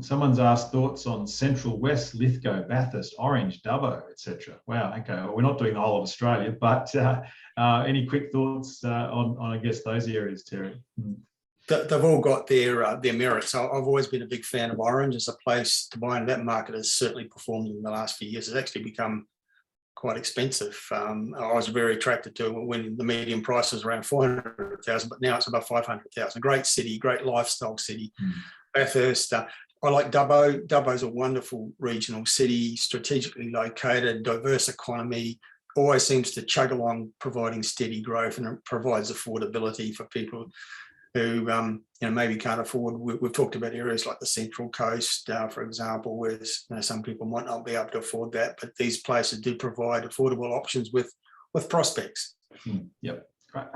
Someone's asked thoughts on Central West, Lithgow, Bathurst, Orange, Dubbo, etc. Wow, okay, well, we're not doing the whole of Australia, but any quick thoughts on, I guess, those areas, Terry? They've all got their merits. I've always been a big fan of Orange as a place to buy, and that market has certainly performed in the last few years. It's actually become quite expensive. I was very attracted to it when the median price was around 400,000, but now it's about 500,000. Great city, great lifestyle city. Bathurst, I like Dubbo. Dubbo's a wonderful regional city, strategically located, diverse economy, always seems to chug along, providing steady growth, and it provides affordability for people who maybe can't afford. We've talked about areas like the Central Coast, for example, where some people might not be able to afford that, but these places do provide affordable options with prospects. Yep, great.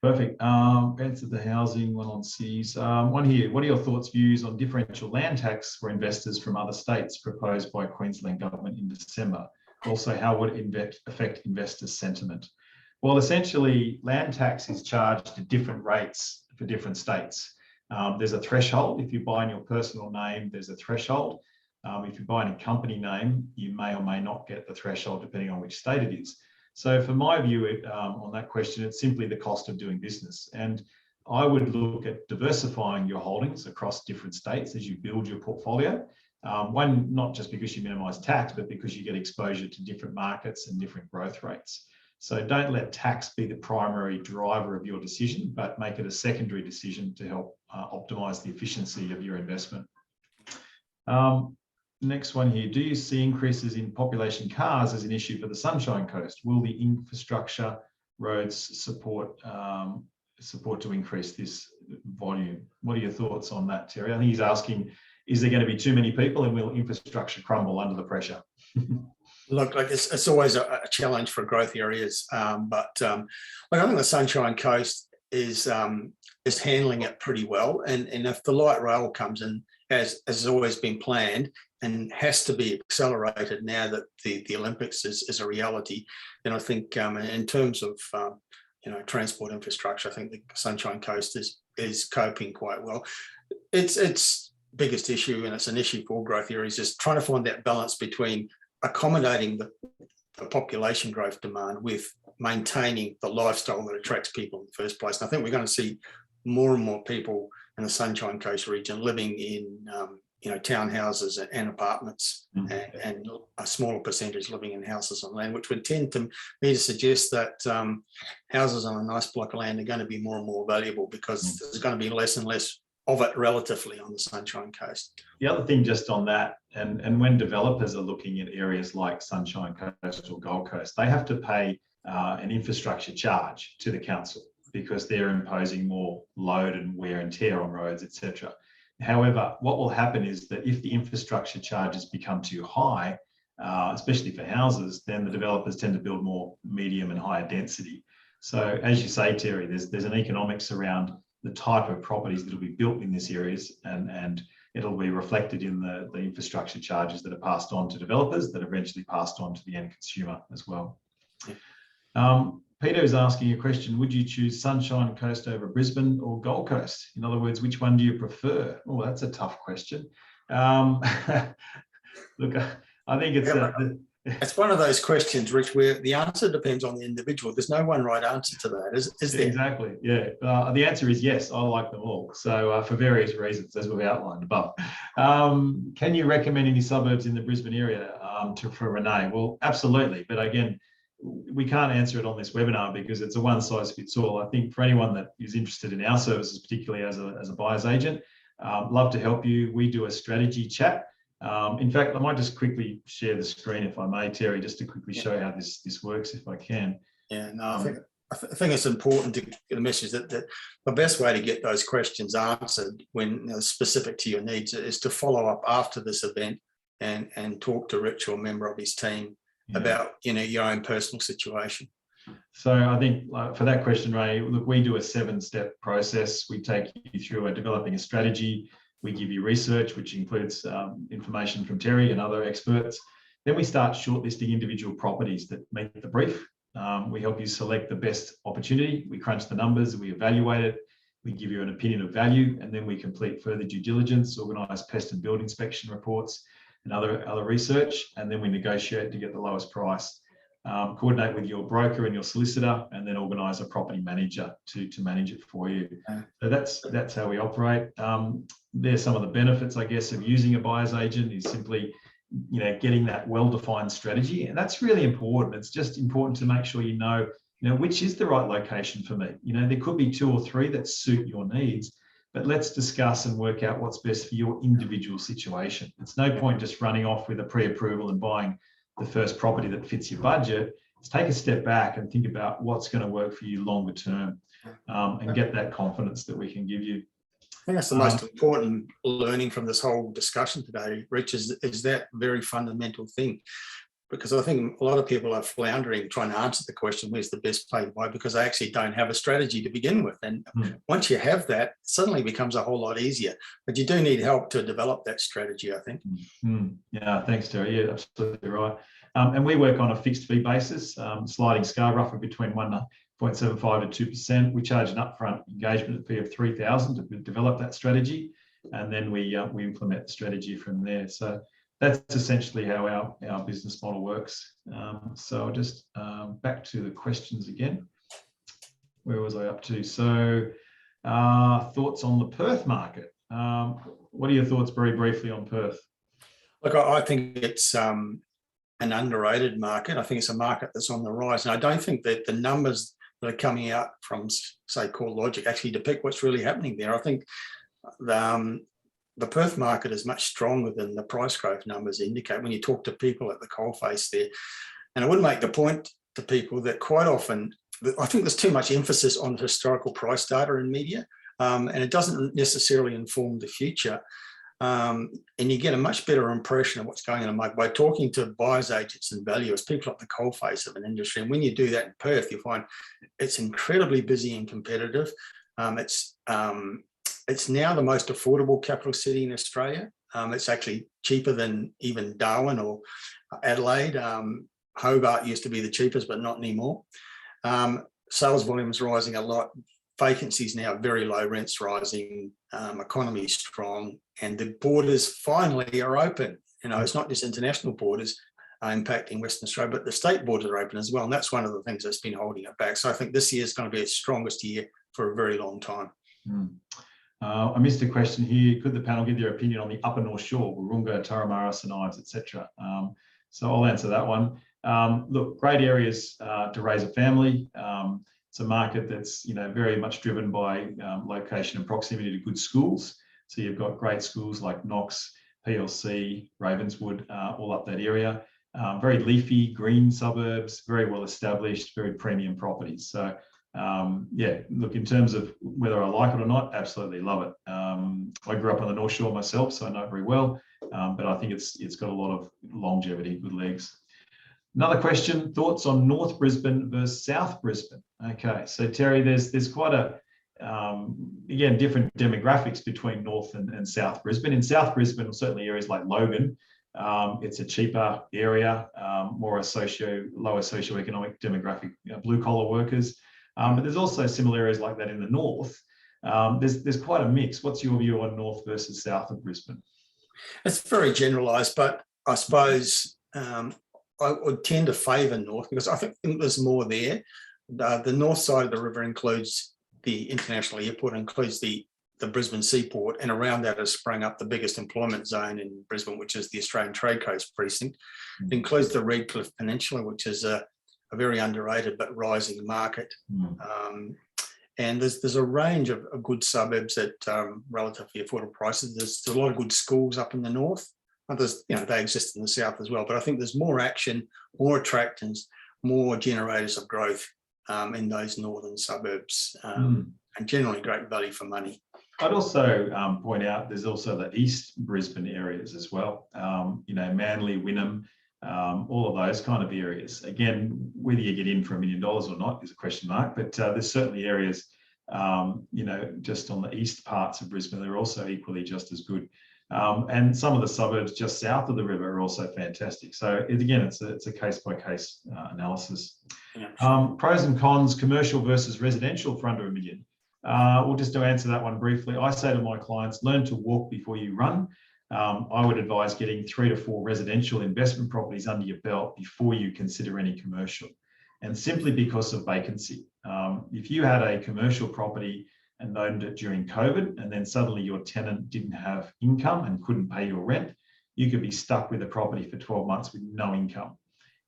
Perfect. Answered the housing one on cities. One here. What are your thoughts, views on differential land tax for investors from other states proposed by Queensland government in December? Also, how would it affect investors' sentiment? Well, essentially, land tax is charged at different rates for different states. There's a threshold. If you buy in your personal name, there's a threshold. If you buy in a company name, you may or may not get the threshold depending on which state it is. So for my view on that question, it's simply the cost of doing business. And I would look at diversifying your holdings across different states as you build your portfolio. One, not just because you minimize tax, but because you get exposure to different markets and different growth rates. So don't let tax be the primary driver of your decision, but make it a secondary decision to help optimize the efficiency of your investment. Next one here. Do you see increases in population cars as an issue for the Sunshine Coast? Will the infrastructure roads support to increase this volume? What are your thoughts on that, Terry? I think he's asking, is there going to be too many people and will infrastructure crumble under the pressure? Look, like it's always a challenge for growth areas, but I think the Sunshine Coast is handling it pretty well. And if the light rail comes in, as has always been planned and has to be accelerated now that the Olympics is a reality, then I think in terms of transport infrastructure, I think the Sunshine Coast is coping quite well. Its biggest issue, and it's an issue for all growth areas, is trying to find that balance between accommodating the population growth demand with maintaining the lifestyle that attracts people in the first place. And I think we're going to see more and more people in the Sunshine Coast region living in townhouses and apartments, and a smaller percentage living in houses on land, which would tend to me to suggest that houses on a nice block of land are going to be more and more valuable because there's going to be less and less of it relatively on the Sunshine Coast. The other thing just on that, and when developers are looking at areas like Sunshine Coast or Gold Coast, they have to pay an infrastructure charge to the council because they're imposing more load and wear and tear on roads, etc. However, what will happen is that if the infrastructure charges become too high, especially for houses, then the developers tend to build more medium and higher density. So as you say, Terry, there's an economics around the type of properties that will be built in these areas, and it'll be reflected in the infrastructure charges that are passed on to developers that are eventually passed on to the end consumer as well. Peter is asking a question, would you choose Sunshine Coast over Brisbane or Gold Coast? In other words, which one do you prefer? Oh, that's a tough question. Look, I think it's one of those questions, Rich, where the answer depends on the individual. There's no one right answer to that, is there? Exactly, yeah. The answer is yes, I like them all. So for various reasons, as we've outlined above. Can you recommend any suburbs in the Brisbane area for Renee? Well, absolutely. But again, we can't answer it on this webinar because it's a one size fits all. I think for anyone that is interested in our services, particularly as a buyer's agent, love to help you. We do a strategy chat. In fact, I might just quickly share the screen if I may, Terry, just to quickly show how this works if I can. Yeah, no, I think I think it's important to get a message that the best way to get those questions answered when specific to your needs is to follow up after this event and talk to Rich or a member of his team about your own personal situation. So I think for that question, Ray, look, we do a 7-step process. We take you through developing a strategy. We give you research, which includes information from Terry and other experts. Then we start shortlisting individual properties that meet the brief. We help you select the best opportunity. We crunch the numbers, we evaluate it, we give you an opinion of value, and then we complete further due diligence, organise pest and build inspection reports and other research, and then we negotiate to get the lowest price. Coordinate with your broker and your solicitor, and then organise a property manager to manage it for you. So that's how we operate. There's some of the benefits, I guess, of using a buyer's agent is simply, getting that well-defined strategy, and that's really important. It's just important to make sure you know which is the right location for me. There could be 2 or 3 that suit your needs, but let's discuss and work out what's best for your individual situation. It's no point just running off with a pre-approval and buying the first property that fits your budget. Let's take a step back and think about what's going to work for you longer term, and get that confidence that we can give you. I think that's the most important learning from this whole discussion today, Rich, is that very fundamental thing. Because I think a lot of people are floundering trying to answer the question, where's the best place to buy, because they actually don't have a strategy to begin with. And once you have that, it suddenly becomes a whole lot easier. But you do need help to develop that strategy, I think. Yeah, thanks, Terry. Yeah, absolutely right. And we work on a fixed fee basis, sliding scale, roughly between 1.75 to 2%. We charge an upfront engagement fee of $3,000 to develop that strategy, and then we implement the strategy from there. So that's essentially how our business model works. So I'll just back to the questions again. Where was I up to? So thoughts on the Perth market. What are your thoughts very briefly on Perth? Look, I think it's an underrated market. I think it's a market that's on the rise. And I don't think that the numbers that are coming out from, say, CoreLogic actually depict what's really happening there. I think the Perth market is much stronger than the price growth numbers indicate when you talk to people at the coalface there. And I would make the point to people that quite often, I think there's too much emphasis on historical price data in media, and it doesn't necessarily inform the future. And you get a much better impression of what's going on by talking to buyers agents and valuers, people at the coalface of an industry. And when you do that in Perth, you find it's incredibly busy and competitive. It's now the most affordable capital city in Australia. It's actually cheaper than even Darwin or Adelaide. Hobart used to be the cheapest, but not anymore. Sales volume is rising a lot. Vacancies now very low, rents rising, economy is strong, and the borders finally are open. It's not just international borders impacting Western Australia, but the state borders are open as well. And that's one of the things that's been holding it back. So I think this year is going to be its strongest year for a very long time. I missed a question here. Could the panel give their opinion on the Upper North Shore, Wahroonga, Turramurra, St Ives, etc.? So I'll answer that one. Look, great areas to raise a family. It's a market that's very much driven by location and proximity to good schools. So you've got great schools like Knox, PLC, Ravenswood, all up that area. Very leafy, green suburbs, very well established, very premium properties. So yeah, look, in terms of whether I like it or not, absolutely love it. I grew up on the North Shore myself, so I know it very well, but I think it's got a lot of longevity, good legs. Another question, thoughts on North Brisbane versus South Brisbane? Okay, so Terry, there's quite a, again, different demographics between North and South Brisbane. In South Brisbane, certainly areas like Logan, it's a cheaper area, more lower socioeconomic demographic, blue collar workers. But there's also similar areas like that in the north. There's quite a mix. What's your view on north versus south of Brisbane? It's very generalised, but I suppose I would tend to favour north because I think there's more there. The north side of the river includes the international airport, includes the Brisbane seaport, and around that has sprung up the biggest employment zone in Brisbane, which is the Australian Trade Coast precinct. It includes the Redcliffe Peninsula, which is a very underrated but rising market. And there's a range of good suburbs at relatively affordable prices. There's a lot of good schools up in the north. There's, they exist in the south as well. But I think there's more action, more attractants, more generators of growth in those northern suburbs, and generally great value for money. I'd also point out there's also the East Brisbane areas as well. Manly, Wynnum, all of those kind of areas. Again, whether you get in for $1 million or not is a question mark, but there's certainly areas, just on the east parts of Brisbane, they're also equally just as good. And some of the suburbs just south of the river are also fantastic. So again, it's a case-by-case analysis. Yeah. Pros and cons, commercial versus residential for under $1 million. Well, just to answer that one briefly, I say to my clients, learn to walk before you run. I would advise getting 3 to 4 residential investment properties under your belt before you consider any commercial. And simply because of vacancy. If you had a commercial property and owned it during COVID, and then suddenly your tenant didn't have income and couldn't pay your rent, you could be stuck with a property for 12 months with no income.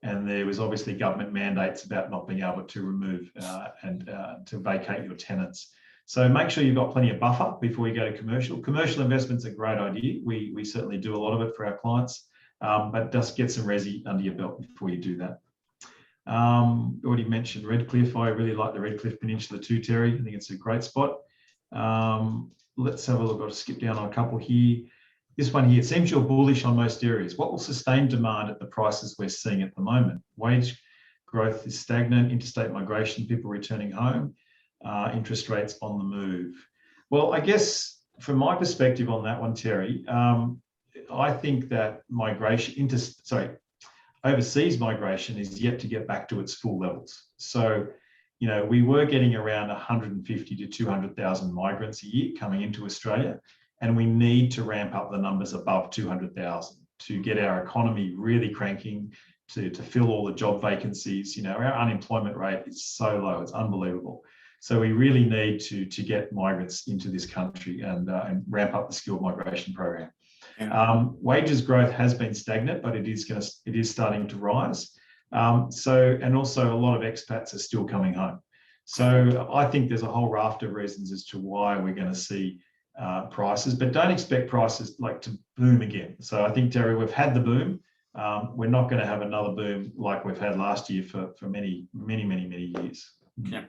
And there was obviously government mandates about not being able to remove and to vacate your tenants. So make sure you've got plenty of buffer before you go to commercial. Commercial investment's a great idea. We certainly do a lot of it for our clients, but just get some resi under your belt before you do that. Already mentioned Redcliffe. I really like the Redcliffe Peninsula too, Terry. I think it's a great spot. Let's have a look. I'll skip down on a couple here. This one here, it seems you're bullish on most areas. What will sustain demand at the prices we're seeing at the moment? Wage growth is stagnant, interstate migration, people returning home, interest rates on the move. Well, I guess from my perspective on that one, Terry, I think that overseas migration is yet to get back to its full levels. So, we were getting around 150 to 200,000 migrants a year coming into Australia, and we need to ramp up the numbers above 200,000 to get our economy really cranking, to fill all the job vacancies. Our unemployment rate is so low, it's unbelievable. So we really need to get migrants into this country and ramp up the skilled migration program. Yeah. Wages growth has been stagnant, but it is starting to rise. And also a lot of expats are still coming home. So I think there's a whole raft of reasons as to why we're going to see prices, but don't expect prices to boom again. So I think, Terry, we've had the boom. We're not going to have another boom like we've had last year for many years. Yeah.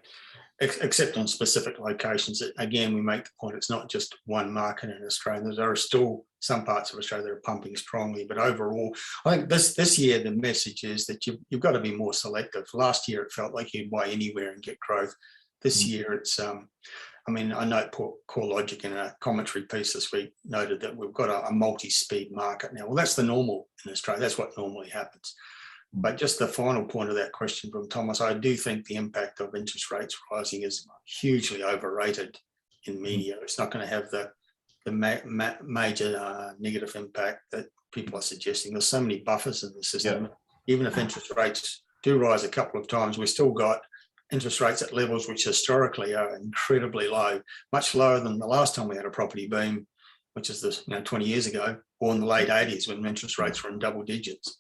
Except on specific locations. Again, we make the point it's not just one market in Australia. There are still some parts of Australia that are pumping strongly, but overall, I think this year the message is that you've got to be more selective. Last year it felt like you'd buy anywhere and get growth. This year it's, I note CoreLogic in a commentary piece this week noted that we've got a multi-speed market now. Well, that's the normal in Australia. That's what normally happens. But just the final point of that question from Thomas, I do think the impact of interest rates rising is hugely overrated in media. It's not going to have the major negative impact that people are suggesting. There's so many buffers in the system. Yeah. Even if interest rates do rise a couple of times, we've still got interest rates at levels which historically are incredibly low, much lower than the last time we had a property boom, which is 20 years ago, or in the late 80s when interest rates were in double digits.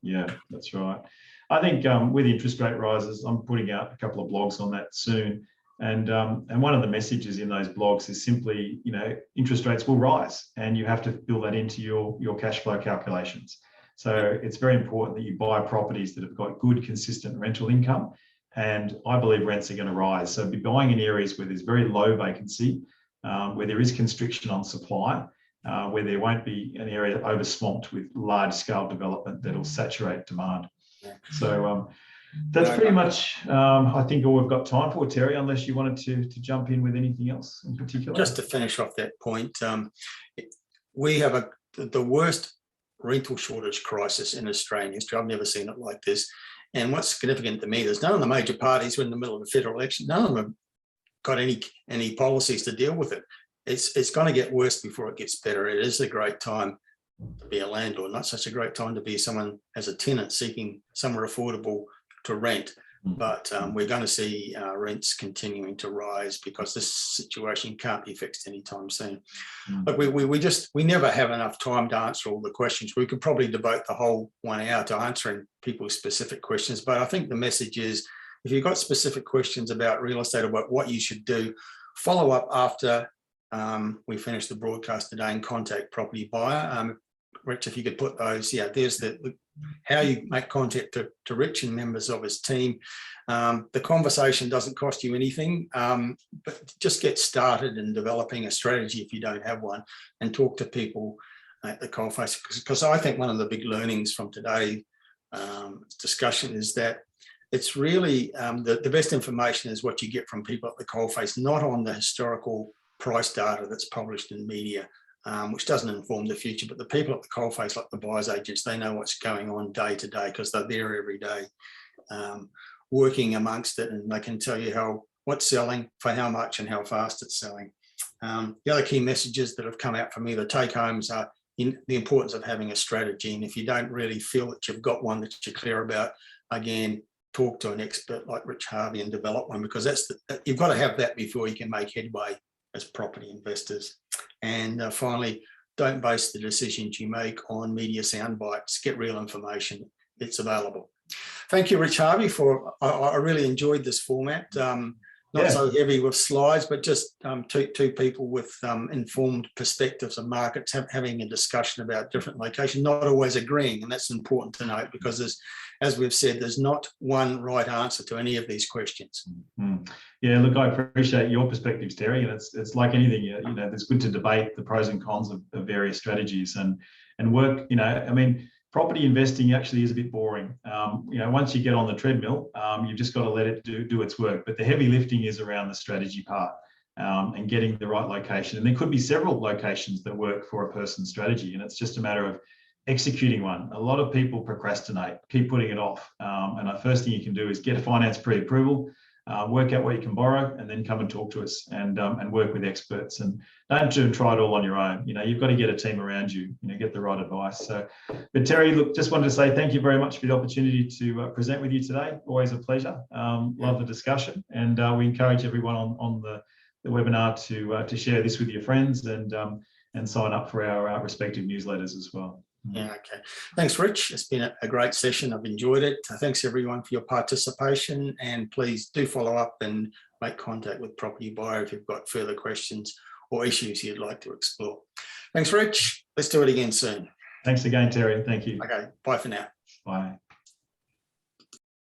Yeah, that's right. I think with interest rate rises, I'm putting out a couple of blogs on that soon. And one of the messages in those blogs is simply, interest rates will rise and you have to build that into your cash flow calculations. So it's very important that you buy properties that have got good, consistent rental income. And I believe rents are going to rise. So be buying in areas where there's very low vacancy, where there is constriction on supply, where there won't be an area over-swamped with large-scale development that will saturate demand. So that's pretty much, I think, all we've got time for, Terry, unless you wanted to jump in with anything else in particular. Just to finish off that point, we have the worst rental shortage crisis in Australian history. I've never seen it like this. And what's significant to me, there's none of the major parties, we're in the middle of a federal election, none of them have got any policies to deal with it. It's going to get worse before it gets better. It is a great time to be a landlord, not such a great time to be someone as a tenant seeking somewhere affordable to rent. But we're going to see rents continuing to rise because this situation can't be fixed anytime soon. But we never have enough time to answer all the questions. We could probably devote the whole 1 hour to answering people's specific questions. But I think the message is, if you've got specific questions about real estate, about what you should do, follow up after we finish the broadcast today and contact Propertybuyer. Rich, if you could put those, there's the how you make contact to Rich and members of his team. The conversation doesn't cost you anything, but just get started in developing a strategy if you don't have one, and talk to people at the coalface. Because I think one of the big learnings from today's discussion is that it's really the best information is what you get from people at the coalface, not on the historical price data that's published in media, which doesn't inform the future. But the people at the coalface, like the buyers agents, they know what's going on day to day because they're there every day, working amongst it, and they can tell you what's selling, for how much, and how fast it's selling. The other key messages that have come out for me, the take homes, are the importance of having a strategy. And if you don't really feel that you've got one that you're clear about, again, talk to an expert like Rich Harvey and develop one, because you've got to have that before you can make headway as property investors. And finally, don't base the decisions you make on media sound bites. Get real information. It's available. Thank you, Rich Harvey, I really enjoyed this format. Not so heavy with slides, but just two people with informed perspectives of markets having a discussion about different locations, not always agreeing. And that's important to note, because as we've said, there's not one right answer to any of these questions. Mm-hmm. Yeah, look, I appreciate your perspectives, Terry. And it's like anything, it's good to debate the pros and cons of various strategies and work. Property investing actually is a bit boring. Once you get on the treadmill, you've just got to let it do its work. But the heavy lifting is around the strategy part and getting the right location. And there could be several locations that work for a person's strategy, and it's just a matter of executing one. A lot of people procrastinate, keep putting it off. And the first thing you can do is get a finance pre-approval, work out what you can borrow, and then come and talk to us and work with experts. And don't try it all on your own. You've got to get a team around you, get the right advice. So, but Terry, look, just wanted to say thank you very much for the opportunity to present with you today. Always a pleasure. Love the discussion, and we encourage everyone on the webinar to share this with your friends and sign up for our respective newsletters as well. Yeah, okay. Thanks, Rich. It's been a great session. I've enjoyed it. Thanks, everyone, for your participation. And please do follow up and make contact with Propertybuyer if you've got further questions or issues you'd like to explore. Thanks, Rich. Let's do it again soon. Thanks again, Terry. Thank you. Okay, bye for now. Bye.